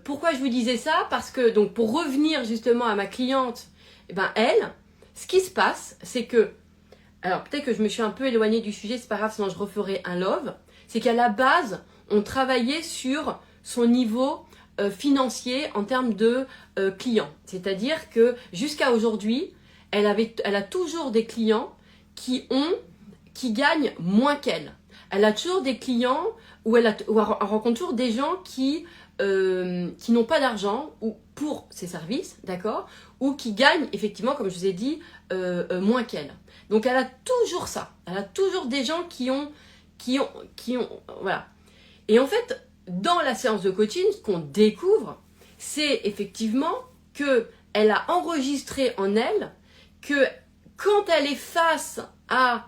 Pourquoi je vous disais ça? Parce que, donc, pour revenir justement à ma cliente, eh ben, elle, ce qui se passe, c'est que, alors peut-être que je me suis un peu éloignée du sujet, c'est pas grave, sinon je referai un love, c'est qu'à la base, on travaillait sur son niveau financier en termes de clients. C'est-à-dire que jusqu'à aujourd'hui, elle a toujours des clients qui gagnent moins qu'elle. Elle a toujours des clients où elle rencontre toujours des gens qui n'ont pas d'argent ou pour ses services, d'accord, ou qui gagnent effectivement, comme je vous ai dit, moins qu'elle. Donc elle a toujours ça. Elle a toujours des gens qui ont, voilà. Et en fait, dans la séance de coaching, ce qu'on découvre, c'est effectivement que elle a enregistré en elle que quand elle est face à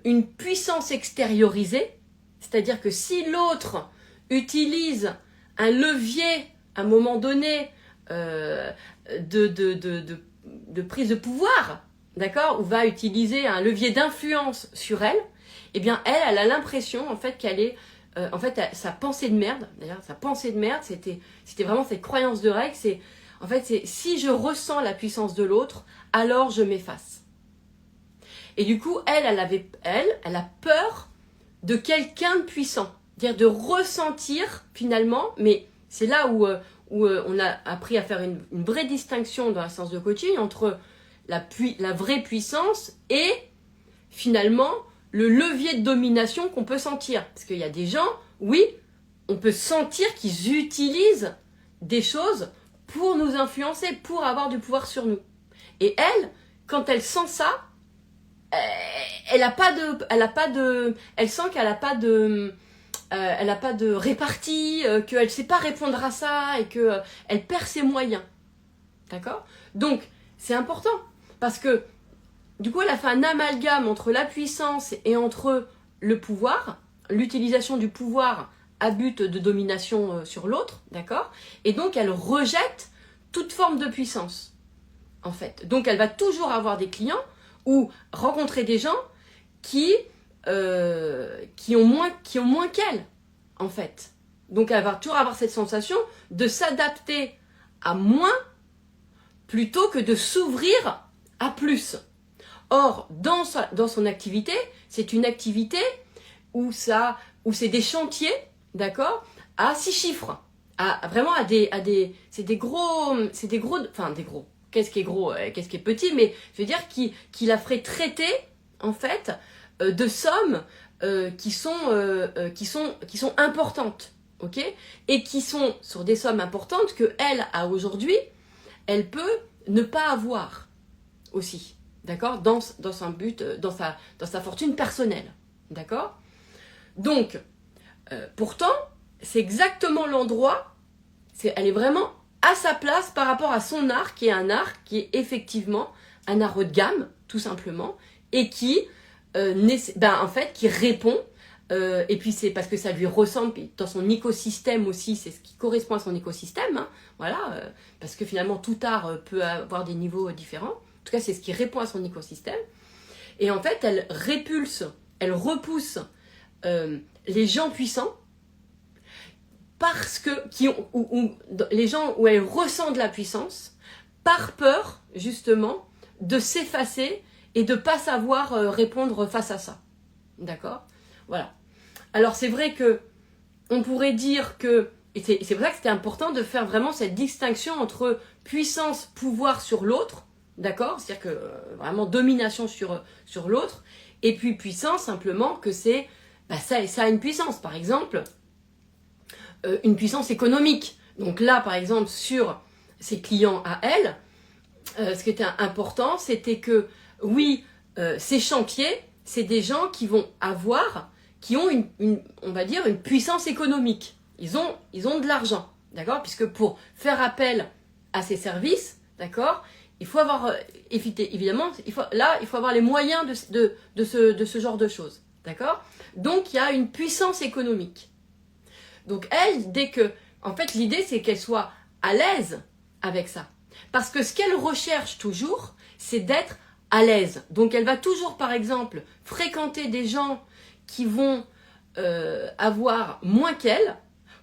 une puissance extériorisée, c'est-à-dire que si l'autre utilise un levier à un moment donné de prise de pouvoir, d'accord, ou va utiliser un levier d'influence sur elle, eh bien elle a l'impression en fait qu'elle est en fait sa pensée de merde, d'ailleurs sa pensée de merde, c'était vraiment cette croyance de règle, c'est si je ressens la puissance de l'autre, alors je m'efface. Et du coup, elle a peur de quelqu'un de puissant, c'est-à-dire de ressentir finalement, mais c'est là où on a appris à faire une vraie distinction dans la séance de coaching entre la vraie puissance et finalement le levier de domination qu'on peut sentir. Parce qu'il y a des gens, oui, on peut sentir qu'ils utilisent des choses pour nous influencer, pour avoir du pouvoir sur nous. Et elle, quand elle sent ça, elle sent qu'elle n'a pas de répartie, qu'elle ne sait pas répondre à ça et qu'elle perd ses moyens. D'accord? Donc, c'est important parce que du coup, elle a fait un amalgame entre la puissance et entre le pouvoir, l'utilisation du pouvoir à but de domination sur l'autre, d'accord? Et donc, elle rejette toute forme de puissance, en fait. Donc, elle va toujours avoir des clients ou rencontrer des gens qui ont moins qu'elle, en fait. Donc, elle va toujours avoir cette sensation de s'adapter à moins plutôt que de s'ouvrir à plus. Or, dans son activité, c'est une activité où c'est des chantiers, d'accord, à 6 chiffres, c'est des gros, qu'est-ce qui est gros, qu'est-ce qui est petit, mais je veux dire qui la ferait traiter, en fait, de sommes qui sont importantes, ok, et qui sont sur des sommes importantes que elle a aujourd'hui, elle peut ne pas avoir aussi. D'accord, dans son but, dans sa fortune personnelle. D'accord? Donc, pourtant, c'est exactement l'endroit, elle est vraiment à sa place par rapport à son art, qui est un art qui est effectivement un art haut de gamme, tout simplement, et qui, en fait, qui répond, et puis c'est parce que ça lui ressemble, et dans son écosystème aussi, c'est ce qui correspond à son écosystème, hein, voilà, parce que finalement, tout art peut avoir des niveaux différents. En tout cas, c'est ce qui répond à son écosystème. Et en fait, elle repousse les gens puissants parce que les gens où elle ressent de la puissance par peur, justement, de s'effacer et de ne pas savoir répondre face à ça. D'accord? Voilà. Alors, c'est vrai que on pourrait dire que, et c'est pour ça que c'était important de faire vraiment cette distinction entre puissance, pouvoir sur l'autre, d'accord, c'est-à-dire que vraiment domination sur l'autre, et puis puissance simplement que ça a une puissance, par exemple, une puissance économique. Donc là, par exemple, sur ses clients à elle, ce qui était important, c'était que, oui, ces chantiers, c'est des gens qui ont on va dire, une puissance économique. Ils ont de l'argent, d'accord, puisque pour faire appel à ces services, d'accord, il faut avoir, évidemment, il faut avoir les moyens de ce genre de choses, d'accord. Donc, il y a une puissance économique. Donc, elle, dès que En fait, l'idée, c'est qu'elle soit à l'aise avec ça. Parce que ce qu'elle recherche toujours, c'est d'être à l'aise. Donc, elle va toujours, par exemple, fréquenter des gens qui vont avoir moins qu'elle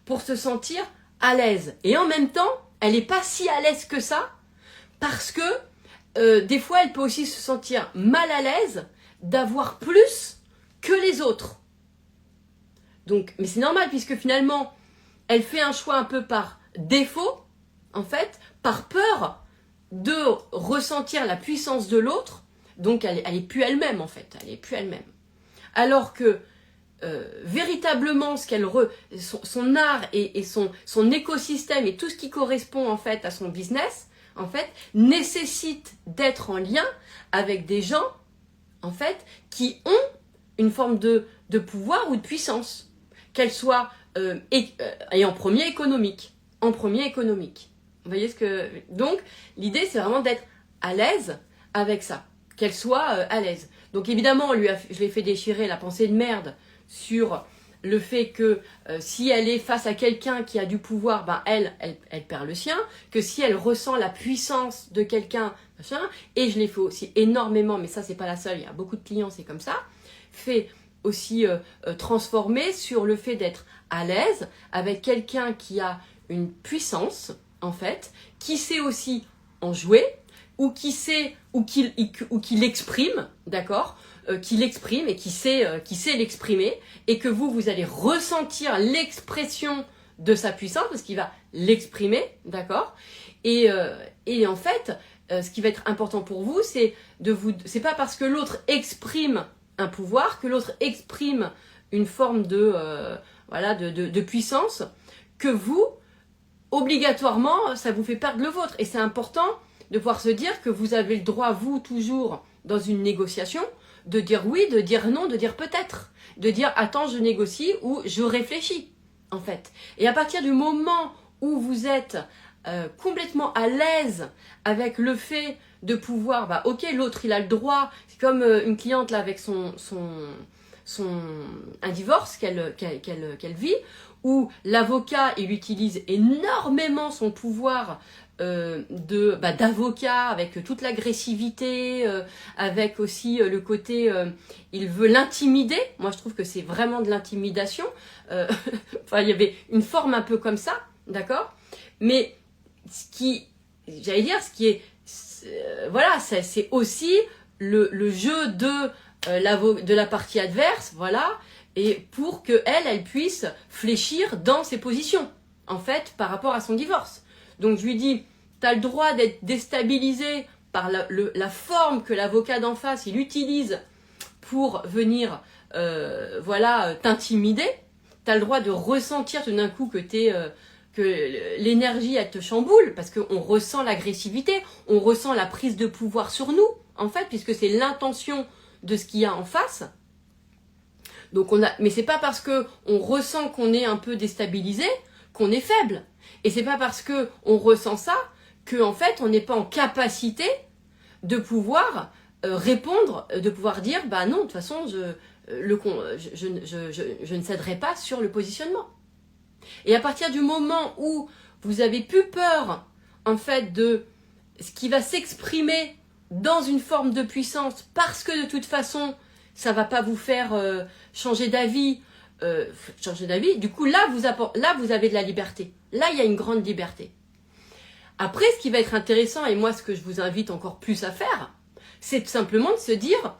pour se sentir à l'aise. Et en même temps, elle n'est pas si à l'aise que ça parce que des fois, elle peut aussi se sentir mal à l'aise d'avoir plus que les autres. Donc, mais c'est normal puisque finalement, elle fait un choix un peu par défaut, en fait, par peur de ressentir la puissance de l'autre. Donc, elle est plus elle-même, en fait. Elle est plus elle-même. Alors que, véritablement, son art et son écosystème et tout ce qui correspond, en fait, à son business, en fait, nécessite d'être en lien avec des gens, en fait, qui ont une forme de pouvoir ou de puissance. Qu'elle soit et en premier économique. En premier économique. Vous voyez ce que... Donc, l'idée, c'est vraiment d'être à l'aise avec ça. Qu'elle soit à l'aise. Donc, évidemment, je lui ai fait déchirer la pensée de merde sur le fait que si elle est face à quelqu'un qui a du pouvoir, ben elle perd le sien. Que si elle ressent la puissance de quelqu'un, machin, et je l'ai fait aussi énormément, mais ça, c'est pas la seule, il y a beaucoup de clients, c'est comme ça, fait aussi transformer sur le fait d'être à l'aise avec quelqu'un qui a une puissance, en fait, qui sait aussi en jouer, ou qui sait, ou qui l'exprime, d'accord, qui l'exprime et qui sait l'exprimer, et que vous allez ressentir l'expression de sa puissance, parce qu'il va l'exprimer, d'accord, et en fait, ce qui va être important pour vous, c'est pas parce que l'autre exprime un pouvoir, que l'autre exprime une forme de puissance, que vous, obligatoirement, ça vous fait perdre le vôtre. Et c'est important de pouvoir se dire que vous avez le droit, vous, toujours, dans une négociation, de dire oui, de dire non, de dire peut-être, de dire attends, je négocie ou je réfléchis, en fait. Et à partir du moment où vous êtes complètement à l'aise avec le fait de pouvoir, bah ok, l'autre il a le droit, c'est comme une cliente là avec un divorce qu'elle vit, où l'avocat il utilise énormément son pouvoir d'avocat avec toute l'agressivité, avec aussi le côté il veut l'intimider. Moi je trouve que c'est vraiment de l'intimidation. Enfin il y avait une forme un peu comme ça, d'accord, mais ce qui est voilà, c'est aussi le jeu de la partie adverse, voilà, et pour que elle puisse fléchir dans ses positions, en fait, par rapport à son divorce. Donc je lui dis, t'as le droit d'être déstabilisé par la forme que l'avocat d'en face il utilise pour venir, t'intimider. T'as le droit de ressentir tout d'un coup que que l'énergie elle te chamboule parce qu'on ressent l'agressivité, on ressent la prise de pouvoir sur nous, en fait, puisque c'est l'intention de ce qu'il y a en face. Donc mais c'est pas parce que on ressent qu'on est un peu déstabilisé qu'on est faible. Et c'est pas parce que on ressent ça que en fait on n'est pas en capacité de pouvoir répondre, de pouvoir dire bah non, de toute façon je ne céderai pas sur le positionnement. Et à partir du moment où vous avez plus peur, en fait, de ce qui va s'exprimer dans une forme de puissance, parce que de toute façon, ça va pas vous faire changer d'avis, du coup, là, vous avez de la liberté. Là, il y a une grande liberté. Après, ce qui va être intéressant, et moi, ce que je vous invite encore plus à faire, c'est tout simplement de se dire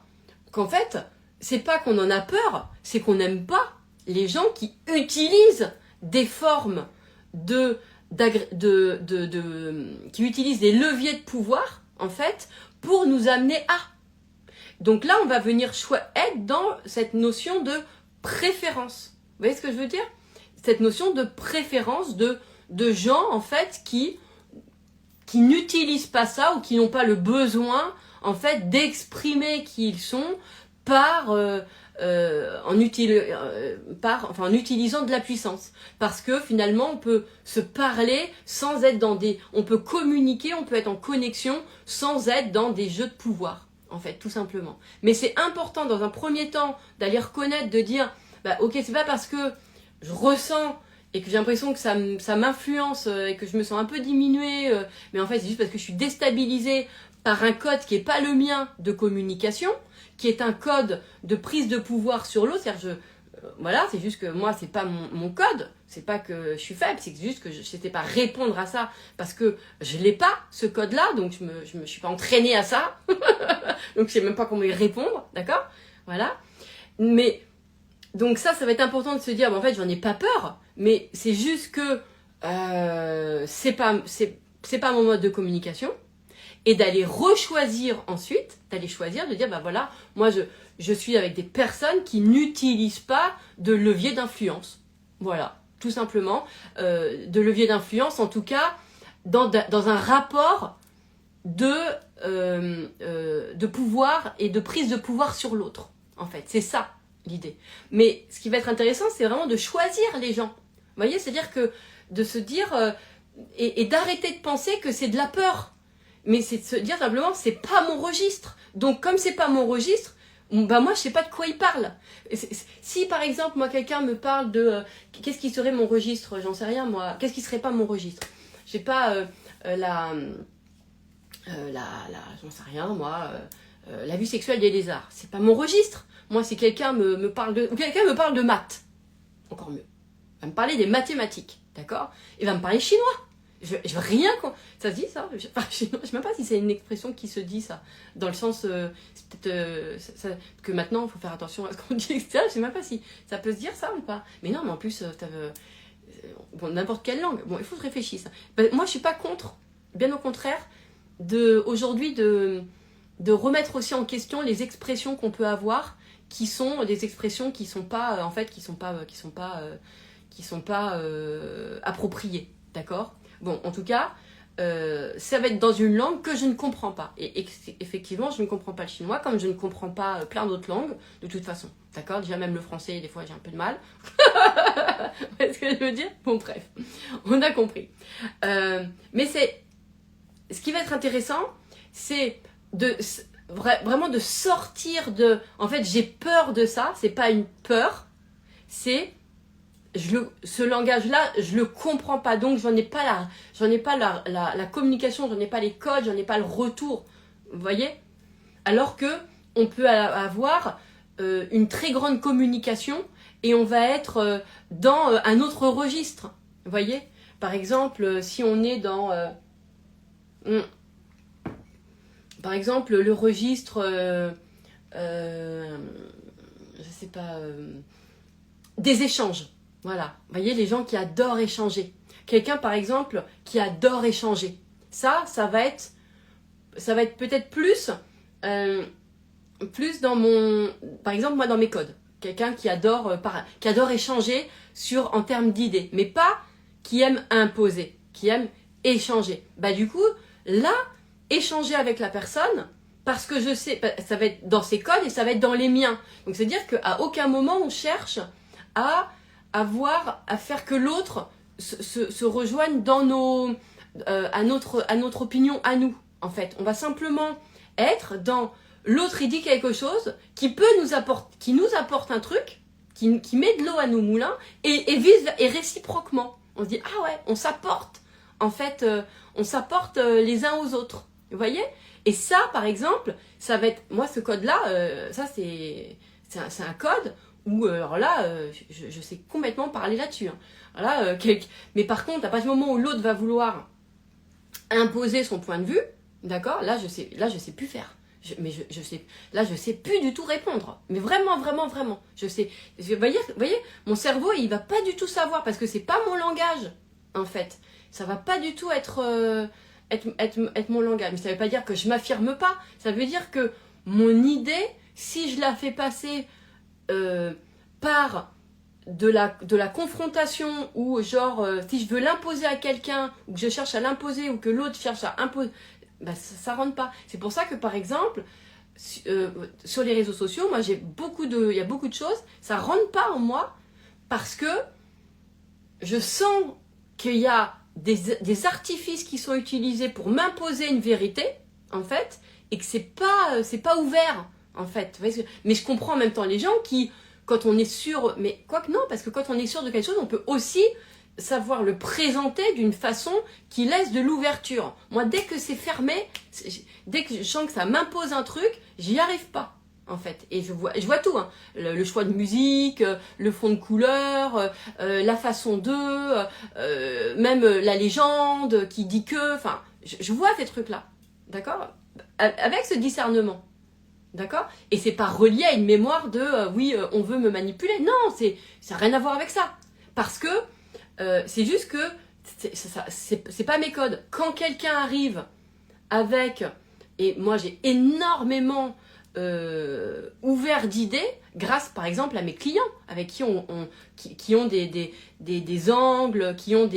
qu'en fait, c'est pas qu'on en a peur, c'est qu'on n'aime pas les gens qui utilisent des formes qui utilisent des leviers de pouvoir, en fait, pour nous amener à. Donc là, on va venir être dans cette notion de préférence. Vous voyez ce que je veux dire? Cette notion de préférence de gens, en fait, qui n'utilisent pas ça ou qui n'ont pas le besoin, en fait, d'exprimer qui ils sont en utilisant de la puissance. Parce que finalement, on peut se parler sans être on peut communiquer, on peut être en connexion sans être dans des jeux de pouvoir, en fait, tout simplement. Mais c'est important, dans un premier temps, d'aller reconnaître, de dire, bah, ok, c'est pas parce que je ressens et que j'ai l'impression que ça m'influence et que je me sens un peu diminuée, mais en fait c'est juste parce que je suis déstabilisée par un code qui n'est pas le mien de communication, qui est un code de prise de pouvoir sur l'autre. C'est-à-dire voilà, c'est juste que moi c'est pas mon code, c'est pas que je suis faible, c'est juste que je sais pas répondre à ça parce que je l'ai pas ce code-là, donc je me suis pas entraînée à ça, donc je sais même pas comment y répondre, d'accord? Voilà. Mais donc ça va être important de se dire, en fait, j'en ai pas peur, mais c'est juste que c'est pas mon mode de communication, et d'aller rechoisir ensuite, d'aller choisir, de dire, bah voilà, moi je suis avec des personnes qui n'utilisent pas de levier d'influence. Voilà, tout simplement, de levier d'influence, en tout cas, dans un rapport de pouvoir et de prise de pouvoir sur l'autre, en fait, c'est ça l'idée. Mais ce qui va être intéressant, c'est vraiment de choisir les gens. Vous voyez, c'est-à-dire que de se dire et d'arrêter de penser que c'est de la peur. Mais c'est de se dire simplement, c'est pas mon registre. Donc comme c'est pas mon registre, bah moi je sais pas de quoi il parle. Si par exemple moi quelqu'un me parle de qu'est-ce qui serait mon registre, j'en sais rien moi. Qu'est-ce qui serait pas mon registre? Je sais pas j'en sais rien moi. La vie sexuelle des lézards, c'est pas mon registre. Moi, si quelqu'un me parle de... Ou quelqu'un me parle de maths, encore mieux. Il va me parler des mathématiques, d'accord? Il va me parler chinois. Je veux rien... Ça se dit, ça? Je sais même pas si c'est une expression qui se dit, ça. Dans le sens... c'est peut-être... que maintenant, il faut faire attention à ce qu'on dit, etc. Je sais même pas si ça peut se dire, ça, ou pas. Mais non, mais en plus, bon, n'importe quelle langue. Bon, il faut que je réfléchisse. Ben, moi, je suis pas contre. Bien au contraire, aujourd'hui, de remettre aussi en question les expressions qu'on peut avoir, qui sont des expressions qui sont pas appropriées, d'accord? Bon, en tout cas, ça va être dans une langue que je ne comprends pas. Et effectivement, je ne comprends pas le chinois, comme je ne comprends pas plein d'autres langues, de toute façon, d'accord? Déjà même le français, des fois, j'ai un peu de mal. Vous voyez ce que je veux dire? Bon, bref, on a compris. Mais ce qui va être intéressant, c'est vraiment de sortir de... En fait, j'ai peur de ça, c'est pas une peur, c'est... ce langage-là, je le comprends pas, donc j'en ai pas la communication, j'en ai pas les codes, j'en ai pas le retour, vous voyez? Alors que on peut avoir une très grande communication et on va être dans un autre registre, vous voyez? Par exemple, si on est dans... par exemple, le registre, je sais pas, des échanges. Voilà. Vous voyez, les gens qui adorent échanger. Quelqu'un, par exemple, qui adore échanger. Ça va être peut-être plus dans mon... Par exemple, moi, dans mes codes. Quelqu'un qui adore échanger en termes d'idées. Mais pas qui aime imposer, qui aime échanger. Bah, du coup, là... échanger avec la personne parce que je sais, ça va être dans ses codes et ça va être dans les miens. Donc c'est dire qu'à aucun moment on cherche à faire que l'autre se rejoigne dans à notre opinion à nous. En fait, on va simplement être dans l'autre, il dit quelque chose qui nous apporte un truc, qui met de l'eau à nos moulins et réciproquement. On se dit ah ouais, on s'apporte. En fait, on s'apporte les uns aux autres. Vous voyez? Et ça, par exemple, ça va être... Moi, ce code-là, ça, c'est un code où, alors là, je sais complètement parler là-dessus. Hein. Là, mais par contre, à partir du moment où l'autre va vouloir imposer son point de vue, d'accord? Là, je sais plus faire. Là, je sais plus du tout répondre. Mais vraiment, vraiment, vraiment. Vous voyez, mon cerveau, il va pas du tout savoir parce que c'est pas mon langage, en fait. Ça va pas du tout être mon langage. Mais ça veut pas dire que je m'affirme pas. Ça veut dire que mon idée, si je la fais passer par de la confrontation ou genre si je veux l'imposer à quelqu'un ou que je cherche à l'imposer ou que l'autre cherche à imposer, bah, ça rentre pas. C'est pour ça que par exemple sur les réseaux sociaux, moi il y a beaucoup de choses, ça rentre pas en moi parce que je sens qu'il y a des artifices qui sont utilisés pour m'imposer une vérité, en fait, et que c'est pas ouvert, en fait. Mais je comprends en même temps les gens qui, quand on est sûr, mais quoique non, parce que quand on est sûr de quelque chose, on peut aussi savoir le présenter d'une façon qui laisse de l'ouverture. Moi, dès que c'est fermé, dès que je sens que ça m'impose un truc, j'y arrive pas, en fait. Et je vois tout, hein. Le choix de musique, le fond de couleur, la façon de, même la légende qui dit que, enfin, je vois ces trucs-là, d'accord? Avec ce discernement. D'accord? Et c'est pas relié à une mémoire de oui, on veut me manipuler. Non, ça n'a rien à voir avec ça. Parce que c'est juste que c'est pas mes codes. Quand quelqu'un arrive avec, et moi j'ai énormément ouvert d'idées grâce par exemple à mes clients avec qui qui ont des angles, qui ont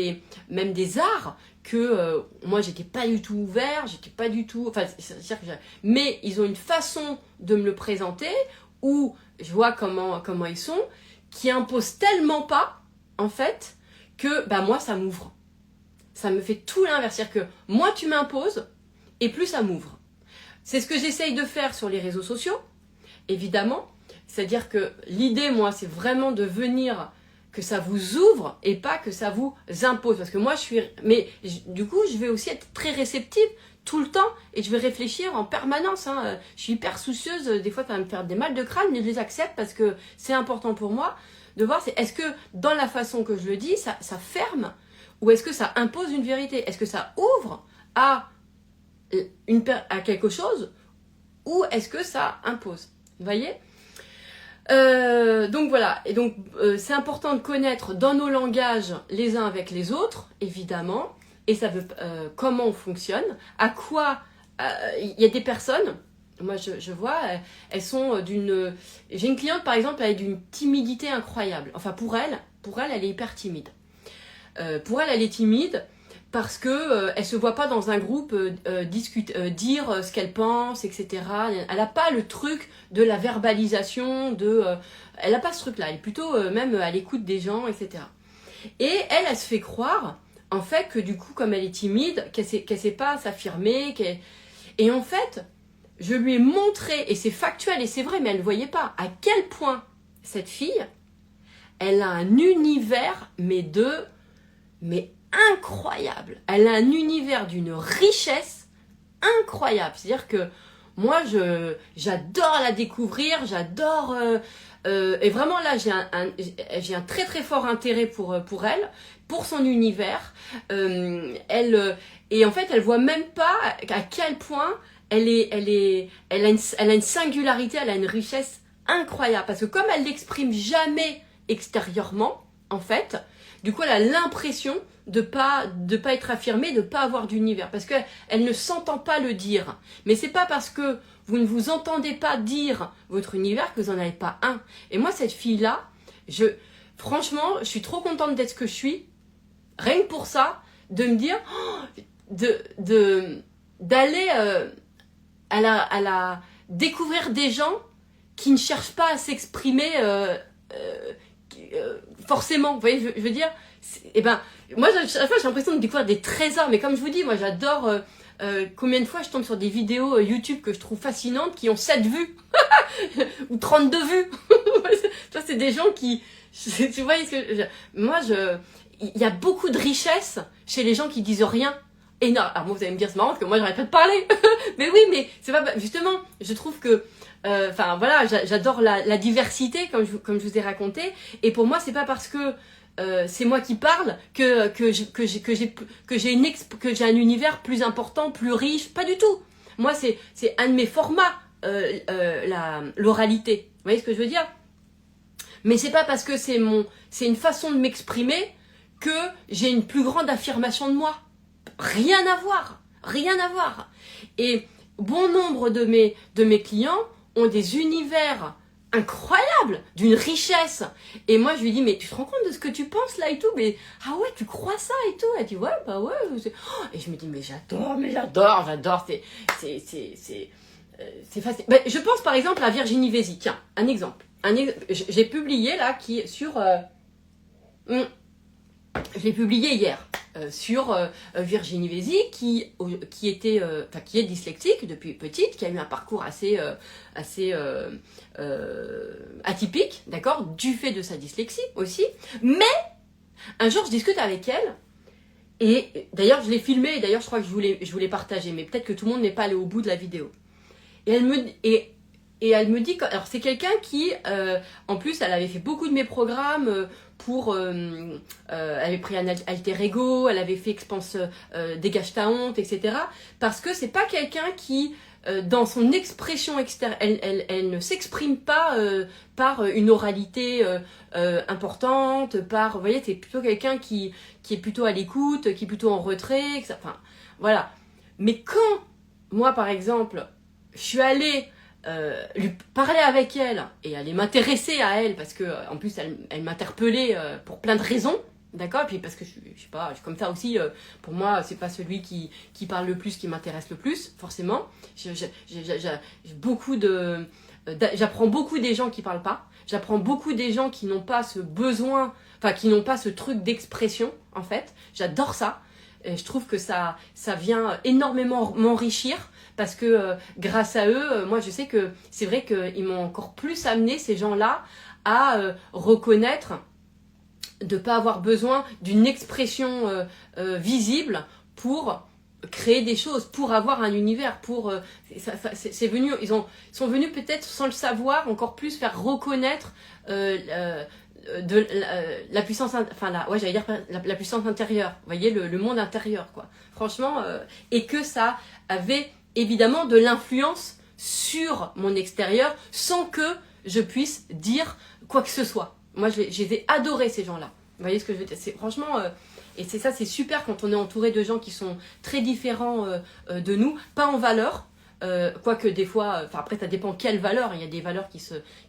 même des arts que moi j'étais pas du tout ouvert, j'étais pas du tout, enfin c'est-à-dire que mais ils ont une façon de me le présenter où je vois comment ils sont, qui impose tellement pas en fait que bah moi ça m'ouvre, ça me fait tout l'inverse, c'est-à-dire que moi tu m'imposes et plus ça m'ouvre. C'est ce que j'essaye de faire sur les réseaux sociaux, évidemment, c'est-à-dire que l'idée moi c'est vraiment de venir que ça vous ouvre et pas que ça vous impose. Parce que moi, du coup, je vais aussi être très réceptive tout le temps et je vais réfléchir en permanence. Hein. Je suis hyper soucieuse. Des fois, ça va me faire des mal de crâne, mais je les accepte parce que c'est important pour moi de voir est-ce que dans la façon que je le dis, ça ferme ou est-ce que ça impose une vérité? Est-ce que ça ouvre à quelque chose ou est-ce que ça impose? Vous voyez? Donc voilà, et donc c'est important de connaître dans nos langages les uns avec les autres, évidemment, et ça veut comment on fonctionne, à quoi il y a des personnes, moi je vois, elles sont d'une... J'ai une cliente par exemple, elle est d'une timidité incroyable, enfin pour elle elle est hyper timide. Pour elle, elle est timide parce que elle se voit pas dans un groupe dire ce qu'elle pense, etc. Elle n'a pas le truc de la verbalisation, elle n'a pas ce truc-là. Elle est plutôt même à l'écoute des gens, etc. Et elle se fait croire, en fait, que du coup, comme elle est timide, qu'elle sait pas s'affirmer, et en fait, je lui ai montré, et c'est factuel et c'est vrai, mais elle ne voyait pas, à quel point cette fille, elle a un univers, mais incroyable. Elle a un univers d'une richesse incroyable. C'est-à-dire que moi, j'adore la découvrir, j'adore... et vraiment là, j'ai un très très fort intérêt pour elle, pour son univers. Et en fait, elle voit même pas à quel point elle a une singularité, elle a une richesse incroyable. Parce que comme elle l'exprime jamais extérieurement, en fait, du coup, elle a l'impression de pas être affirmée, de pas avoir d'univers, parce que elle ne s'entend pas le dire. Mais c'est pas parce que vous ne vous entendez pas dire votre univers que vous n'en avez pas un. Et moi, cette fille-là, franchement, je suis trop contente d'être ce que je suis, rien que pour ça, de me dire, d'aller à la découvrir des gens qui ne cherchent pas à s'exprimer forcément, vous voyez, je veux dire, et ben, moi, à chaque fois, j'ai l'impression de découvrir des trésors, mais comme je vous dis, moi, j'adore, combien de fois je tombe sur des vidéos YouTube que je trouve fascinantes, qui ont 7 vues, ou 32 vues, ça, c'est des gens qui, tu vois, moi, il y a beaucoup de richesse chez les gens qui disent rien. Et non, alors moi, vous allez me dire, c'est marrant, parce que moi, j'arrête pas de parler, mais oui, mais c'est pas, justement, je trouve que, enfin voilà, j'adore la diversité comme je vous ai raconté, et pour moi c'est pas parce que c'est moi qui parle que j'ai un univers plus important, plus riche, pas du tout. Moi c'est un de mes formats, l'oralité. Vous voyez ce que je veux dire? Mais c'est pas parce que c'est une façon de m'exprimer que j'ai une plus grande affirmation de moi. Rien à voir, rien à voir. Et bon nombre de mes clients ont des univers incroyables, d'une richesse. Et moi, je lui dis, mais tu te rends compte de ce que tu penses là et tout? Mais, ah ouais, tu crois ça et tout? Elle dit, ouais, bah ouais. Oh, et je me dis, mais j'adore, c'est facile. Ben, je pense par exemple à Virginie Vézy. Tiens, un exemple. J'ai publié là, je l'ai publié hier sur Virginie Vézy qui est dyslexique depuis petite, qui a eu un parcours assez atypique, d'accord, du fait de sa dyslexie aussi, mais un jour, je discute avec elle. Et d'ailleurs, je l'ai filmé. Et d'ailleurs, je crois que je voulais partager. Mais peut-être que tout le monde n'est pas allé au bout de la vidéo. Et elle me dit... Alors, c'est quelqu'un qui... en plus, elle avait fait beaucoup de mes programmes... elle avait pris un alter ego, elle avait fait Expanse, dégage ta honte, etc. Parce que c'est pas quelqu'un qui, dans son expression extérieure, elle ne s'exprime pas par une oralité importante, vous voyez, c'est plutôt quelqu'un qui est plutôt à l'écoute, qui est plutôt en retrait, enfin, voilà. Mais quand, moi par exemple, je suis allée lui parler avec elle et aller m'intéresser à elle parce que en plus elle m'interpellait pour plein de raisons, d'accord, et puis parce que je sais pas, je suis comme ça aussi, pour moi c'est pas celui qui parle le plus qui m'intéresse le plus forcément. J'apprends beaucoup des gens qui parlent pas, j'apprends beaucoup des gens qui n'ont pas ce besoin, enfin qui n'ont pas ce truc d'expression en fait. J'adore ça. Et je trouve que ça vient énormément m'enrichir parce que grâce à eux, moi je sais que c'est vrai qu'ils m'ont encore plus amené, ces gens-là, à reconnaître de ne pas avoir besoin d'une expression visible pour créer des choses, pour avoir un univers, c'est venu, ils sont venus peut-être sans le savoir encore plus faire reconnaître la puissance, j'allais dire la puissance intérieure, vous voyez, le monde intérieur, quoi. Franchement, et que ça avait évidemment de l'influence sur mon extérieur sans que je puisse dire quoi que ce soit. Moi, je les ai adorés, ces gens-là. Vous voyez ce que je veux dire? C'est franchement, et c'est super quand on est entouré de gens qui sont très différents de nous, pas en valeur. Quoique des fois, après ça dépend quelle valeur, il y a des valeurs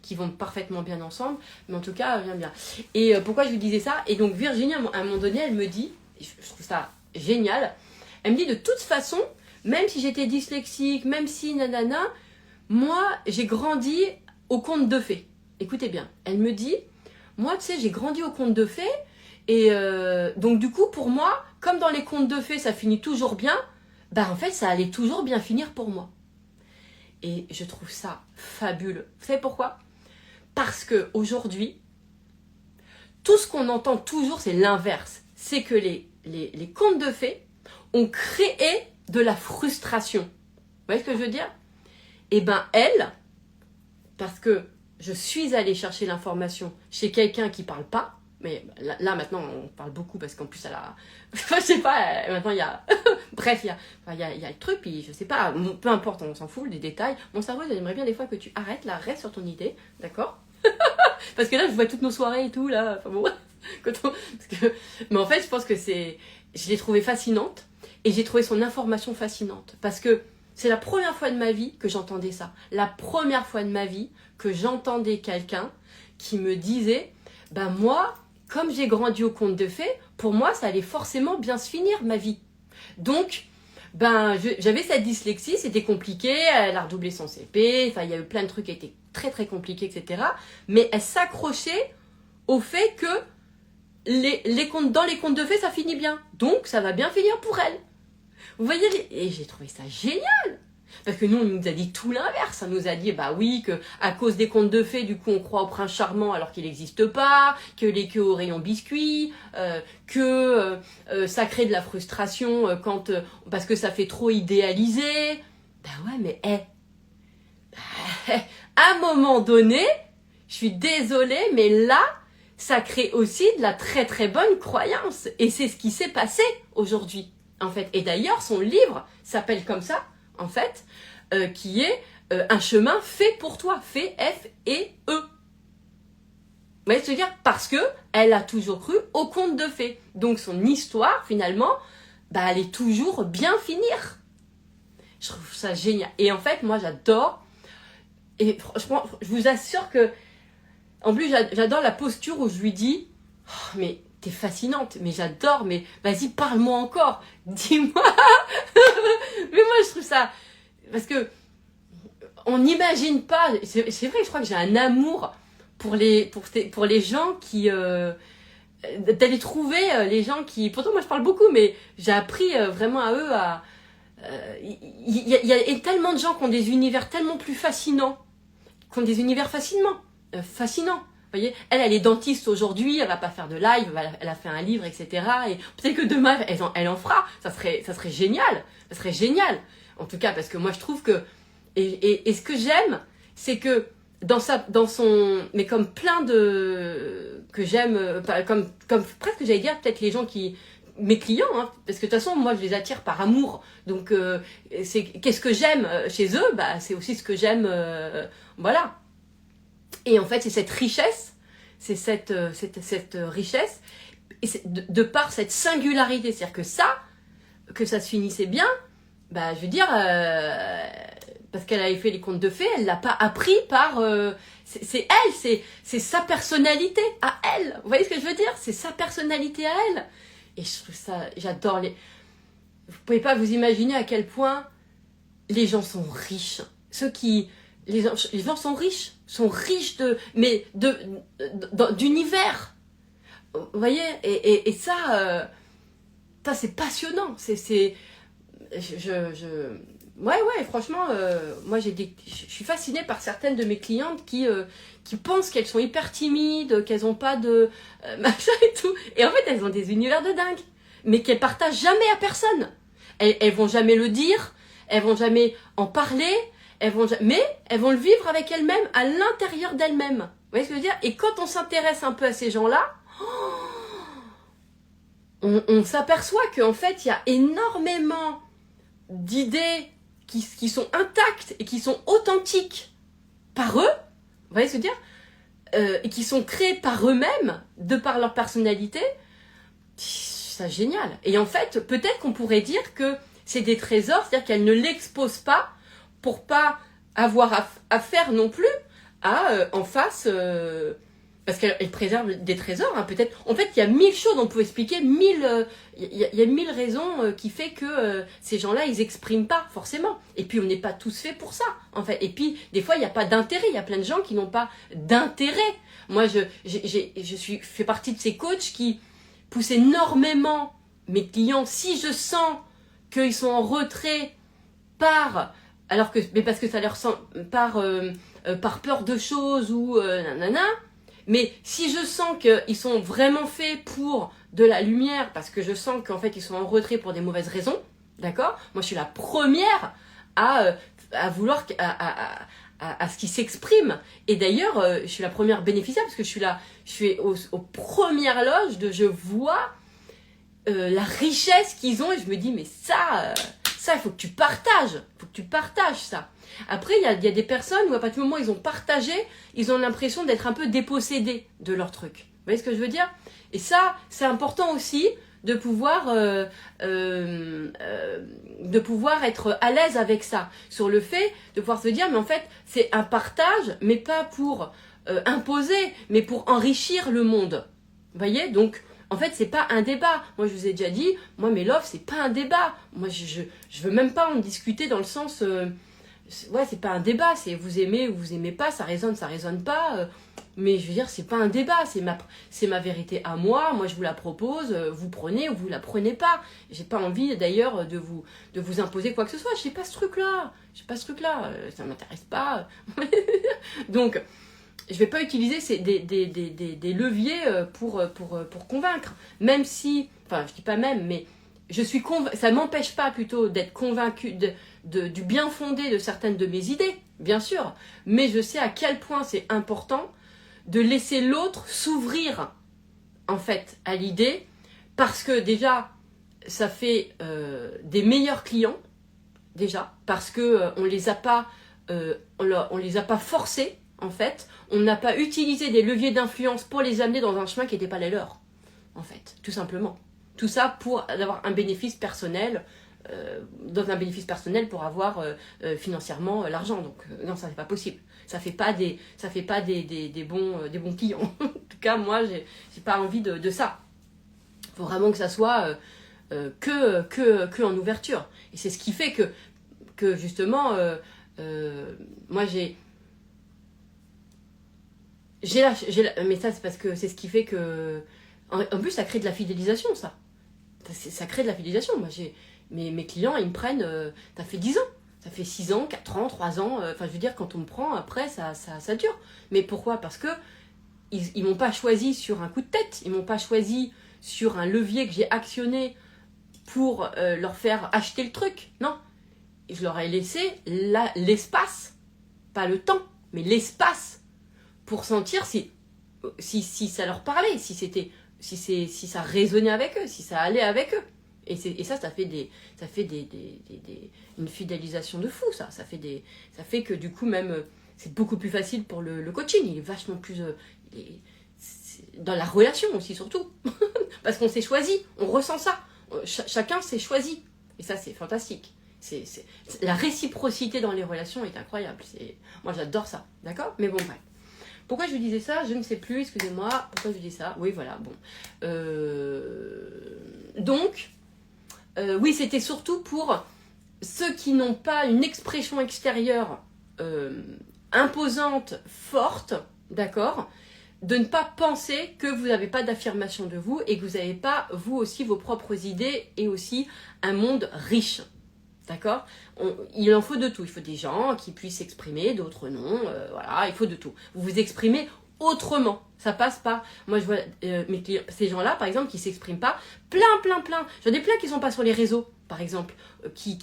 qui vont parfaitement bien ensemble, mais en tout cas, j'aime bien. Et pourquoi je vous disais ça? Et donc Virginie, à un moment donné, elle me dit, je trouve ça génial, elle me dit de toute façon, même si j'étais dyslexique, même si nanana, moi j'ai grandi au conte de fées. Écoutez bien, elle me dit, moi tu sais, j'ai grandi au conte de fées, et donc du coup pour moi, comme dans les contes de fées ça finit toujours bien, bah en fait ça allait toujours bien finir pour moi. Et je trouve ça fabuleux. Vous savez pourquoi? Parce qu'aujourd'hui, tout ce qu'on entend toujours, c'est l'inverse. C'est que les contes de fées ont créé de la frustration. Vous voyez ce que je veux dire? Et bien elle, parce que je suis allée chercher l'information chez quelqu'un qui ne parle pas, mais là maintenant on parle beaucoup parce qu'en plus elle a... je sais pas, maintenant il y a... Bref, il y a le truc, puis je sais pas, peu importe, on s'en fout des détails. Mon cerveau, j'aimerais bien des fois que tu arrêtes là, reste sur ton idée, d'accord? Parce que là, je vois toutes nos soirées et tout, là, enfin bon... Mais en fait, je pense que je l'ai trouvée fascinante, et j'ai trouvé son information fascinante, parce que c'est la première fois de ma vie que j'entendais ça. La première fois de ma vie que j'entendais quelqu'un qui me disait, ben moi, comme j'ai grandi au conte de fées, pour moi, ça allait forcément bien se finir, ma vie. Donc, ben, j'avais cette dyslexie, c'était compliqué, elle a redoublé son CP, enfin, il y a eu plein de trucs qui étaient très très compliqués, etc. Mais elle s'accrochait au fait que dans les contes de fées, ça finit bien. Donc, ça va bien finir pour elle. Vous voyez, et j'ai trouvé ça génial. Parce que nous, on nous a dit tout l'inverse. On nous a dit, bah oui, que à cause des contes de fées, du coup, on croit au prince charmant alors qu'il n'existe pas, que les queues au rayon biscuit, que ça crée de la frustration parce que ça fait trop idéaliser. Bah ouais, mais à un moment donné, je suis désolée, mais là, ça crée aussi de la très très bonne croyance. Et c'est ce qui s'est passé aujourd'hui, en fait. Et d'ailleurs, son livre s'appelle comme ça, en fait, qui est un chemin fait pour toi, fait F-E-E. Vous voyez ce que je veux dire? Parce que elle a toujours cru au conte de fées. Donc son histoire, finalement, bah, elle est toujours bien finir. Je trouve ça génial. Et en fait, moi, j'adore. Et franchement, je vous assure que, en plus, j'adore la posture où je lui dis, oh, mais t'es fascinante, mais j'adore, mais vas-y, parle-moi encore, dis-moi. Mais moi, je trouve ça, parce que on n'imagine pas, c'est vrai, je crois que j'ai un amour pour les gens qui, d'aller trouver les gens qui, pourtant moi je parle beaucoup, mais j'ai appris vraiment à eux il y a tellement de gens qui ont des univers tellement plus fascinants, qui ont des univers fascinants, voyez, elle est dentiste aujourd'hui, elle va pas faire de live, elle a fait un livre, etc. Et peut-être que demain, elle en fera. Ça serait génial. Ça serait génial. En tout cas, parce que moi, je trouve que... Et ce que j'aime, c'est que dans son... Mais comme plein que j'aime, comme presque, j'allais dire, peut-être les gens qui... Mes clients, hein, parce que de toute façon, moi, je les attire par amour. Donc, qu'est-ce que j'aime chez eux? Bah, c'est aussi ce que j'aime... voilà. Et en fait, c'est cette richesse, c'est cette richesse, et de par cette singularité. C'est-à-dire que ça se finissait bien, bah, je veux dire, parce qu'elle avait fait les contes de fées, elle l'a pas appris par... c'est elle, c'est sa personnalité à elle. Vous voyez ce que je veux dire? C'est sa personnalité à elle. Et je trouve ça, j'adore les... Vous pouvez pas vous imaginer à quel point les gens sont riches. Les gens sont riches d'univers. Vous voyez? Et ça, c'est passionnant. Ouais, franchement, moi je suis fascinée par certaines de mes clientes qui pensent qu'elles sont hyper timides, qu'elles n'ont pas de machin et tout. Et en fait, elles ont des univers de dingue, mais qu'elles partagent jamais à personne. Elles vont jamais le dire, elles vont jamais en parler, mais elles vont le vivre avec elles-mêmes, à l'intérieur d'elles-mêmes. Vous voyez ce que je veux dire? Et quand on s'intéresse un peu à ces gens-là, on s'aperçoit qu'en fait, il y a énormément d'idées qui sont intactes et qui sont authentiques par eux, vous voyez ce que je veux dire, et qui sont créées par eux-mêmes, de par leur personnalité. C'est génial. Et en fait, peut-être qu'on pourrait dire que c'est des trésors, c'est-à-dire qu'elles ne l'exposent pas pour pas avoir à faire non plus en face... parce qu'elle préserve des trésors, hein, peut-être. En fait, il y a 1000 choses, on peut expliquer, il y a 1000 raisons qui fait que ces gens-là, ils expriment pas, forcément. Et puis, on n'est pas tous faits pour ça, en fait. Et puis, des fois, il n'y a pas d'intérêt. Il y a plein de gens qui n'ont pas d'intérêt. Moi, je fais partie de ces coachs qui poussent énormément mes clients. Si je sens qu'ils sont en retrait mais parce que ça leur sent par peur de choses ou nanana. Mais si je sens qu'ils sont vraiment faits pour de la lumière, parce que je sens qu'en fait ils sont en retrait pour des mauvaises raisons, d'accord? Moi je suis la première à vouloir à ce qui s'exprime. Et d'ailleurs, je suis la première bénéficiaire parce que je suis aux premières loges je vois la richesse qu'ils ont et je me dis mais ça il faut que tu partages. Il faut que tu partages ça. Après, il y a des personnes où à partir du moment où ils ont partagé, ils ont l'impression d'être un peu dépossédés de leur truc. Vous voyez ce que je veux dire? Et ça, c'est important aussi de pouvoir être à l'aise avec ça. Sur le fait de pouvoir se dire, mais en fait, c'est un partage, mais pas pour imposer, mais pour enrichir le monde. Vous voyez? Donc, en fait, c'est pas un débat. Moi, je vous ai déjà dit, moi, mes loves, c'est pas un débat. Moi, je veux même pas en discuter dans le sens... ouais, c'est pas un débat. C'est vous aimez ou vous aimez pas, ça résonne pas. Mais je veux dire, c'est pas un débat. C'est ma vérité à moi. Moi, je vous la propose. Vous prenez ou vous la prenez pas. J'ai pas envie, d'ailleurs, de vous imposer quoi que ce soit. J'ai pas ce truc-là. Ça m'intéresse pas. Donc... je vais pas utiliser des leviers pour convaincre. Même si, enfin, je dis pas même, mais ça m'empêche pas plutôt d'être convaincue du bien fondé de certaines de mes idées, bien sûr. Mais je sais à quel point c'est important de laisser l'autre s'ouvrir, en fait, à l'idée. Parce que déjà, ça fait des meilleurs clients, déjà. Parce que on les a pas forcés. En fait, on n'a pas utilisé des leviers d'influence pour les amener dans un chemin qui n'était pas les leurs, en fait, tout simplement. Tout ça pour avoir un bénéfice personnel, pour avoir financièrement l'argent. Donc non, ça n'est pas possible. Ça fait pas des bons clients. En tout cas, moi, j'ai pas envie de ça. Il faut vraiment que ça soit que en ouverture. Et c'est ce qui fait que justement, moi mais ça c'est parce que c'est ce qui fait que en plus ça crée de la fidélisation, ça crée de la fidélisation. Moi mes clients ils me prennent ça fait 10 ans, ça fait 6 ans, 4 ans, 3 ans, enfin je veux dire quand on me prend après ça dure. Mais pourquoi? Parce que ils m'ont pas choisi sur un coup de tête, ils m'ont pas choisi sur un levier que j'ai actionné pour leur faire acheter le truc. Non, je leur ai laissé l'espace, pas le temps, mais l'espace pour sentir si ça leur parlait, si ça résonnait avec eux, si ça allait avec eux. Et ça fait une fidélisation de fou, ça. Ça fait que du coup, même, c'est beaucoup plus facile pour le coaching. Il est vachement plus... dans la relation aussi, surtout. Parce qu'on s'est choisi, on ressent ça. Chacun s'est choisi. Et ça, c'est fantastique. La réciprocité dans les relations est incroyable. Moi, j'adore ça. D'accord? Mais bon, bref. Pourquoi je vous disais ça? Je ne sais plus, excusez-moi. Pourquoi je vous dis ça? Oui, voilà, bon. Donc, oui, c'était surtout pour ceux qui n'ont pas une expression extérieure imposante, forte, d'accord? De ne pas penser que vous n'avez pas d'affirmation de vous et que vous n'avez pas, vous aussi, vos propres idées et aussi un monde riche. D'accord? Il en faut de tout. Il faut des gens qui puissent s'exprimer, d'autres non. Voilà, il faut de tout. Vous vous exprimez autrement. Ça passe par... Moi, je vois mes clients, ces gens-là, par exemple, qui ne s'expriment pas. Plein. J'en ai plein qui ne sont pas sur les réseaux, par exemple, qui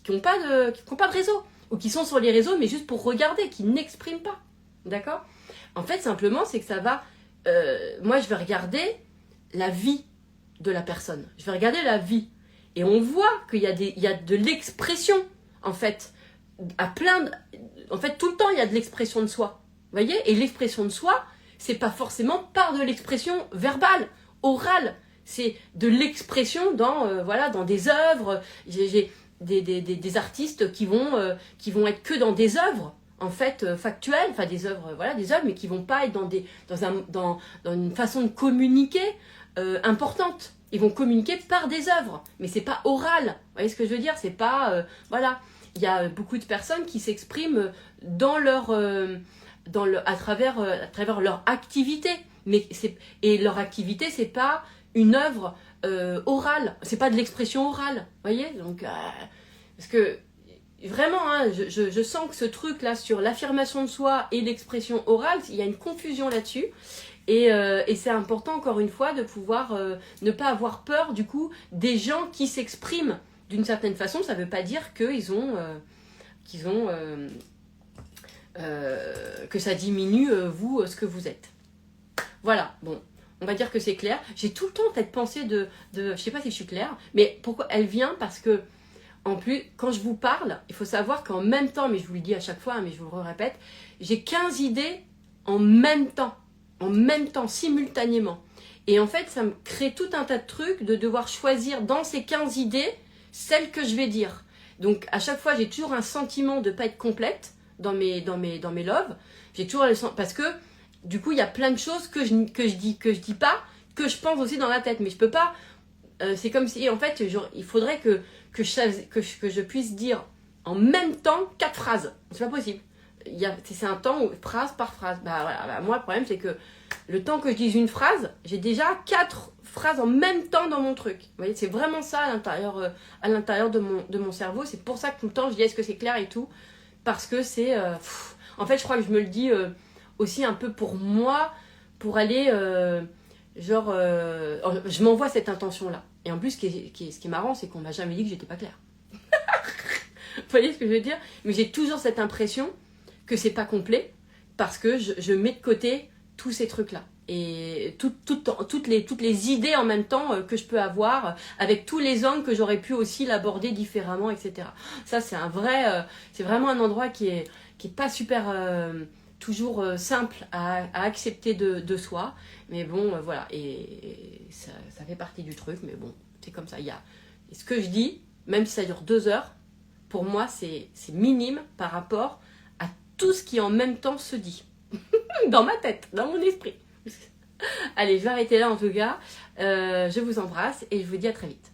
n'ont pas de réseau. Ou qui sont sur les réseaux, mais juste pour regarder, qui n'expriment pas. D'accord? En fait, simplement, c'est que ça va... moi, je vais regarder la vie de la personne. Je vais regarder la vie. Et on voit qu'il y a de l'expression, en fait. En fait, tout le temps, il y a de l'expression de soi. Vous voyez? Et l'expression de soi, c'est pas forcément par de l'expression verbale, orale. C'est de l'expression dans des œuvres. J'ai des artistes qui vont être que dans des œuvres, en fait, factuelles, enfin des œuvres, mais qui vont pas être dans une façon de communiquer importante. Ils vont communiquer par des œuvres, mais c'est pas oral. Vous voyez ce que je veux dire? C'est pas... voilà. Il y a beaucoup de personnes qui s'expriment à travers leur activité. Et leur activité, c'est pas une œuvre orale. C'est pas de l'expression orale. Vous voyez? Donc, parce que vraiment, hein, je sens que ce truc-là sur l'affirmation de soi et l'expression orale, il y a une confusion là-dessus. Et c'est important, encore une fois, de pouvoir ne pas avoir peur, du coup, des gens qui s'expriment d'une certaine façon. Ça ne veut pas dire que ça diminue, vous, ce que vous êtes. Voilà, bon, on va dire que c'est clair. J'ai tout le temps cette pensée je ne sais pas si je suis claire, mais pourquoi elle vient? Parce que, en plus, quand je vous parle, il faut savoir qu'en même temps, mais je vous le dis à chaque fois, mais je vous le répète, j'ai 15 idées en même temps, simultanément. Et en fait, ça me crée tout un tas de trucs de devoir choisir dans ces 15 idées celles que je vais dire. Donc, à chaque fois, j'ai toujours un sentiment de ne pas être complète dans mes loves. J'ai toujours parce que, du coup, il y a plein de choses que je dis pas, que je pense aussi dans la tête. Mais je peux pas... c'est comme si, en fait, il faudrait que je puisse dire en même temps 4 phrases. C'est pas possible. C'est un temps où, phrase par phrase. Moi, le problème, c'est que le temps que je dise une phrase, j'ai déjà 4 phrases en même temps dans mon truc. Vous voyez, c'est vraiment ça à l'intérieur de mon cerveau. C'est pour ça que tout le temps, je dis est-ce que c'est clair et tout. Parce que c'est... en fait, je crois que je me le dis aussi un peu pour moi, pour aller... je m'envoie cette intention-là. Et en plus, ce qui est marrant, c'est qu'on m'a jamais dit que j'étais pas claire. Vous voyez ce que je veux dire? Mais j'ai toujours cette impression que c'est pas complet parce que je mets de côté tous ces trucs-là. Et toutes les idées en même temps que je peux avoir, avec tous les angles que j'aurais pu aussi l'aborder différemment, etc. Ça, c'est vraiment un endroit qui est pas super toujours simple à accepter de soi. Mais bon, voilà. Et ça fait partie du truc, mais bon, c'est comme ça. Et ce que je dis, même si ça dure 2 heures, pour moi, c'est minime par rapport à tout ce qui en même temps se dit. Dans ma tête, dans mon esprit. Allez, je vais arrêter là en tout cas. Je vous embrasse et je vous dis à très vite.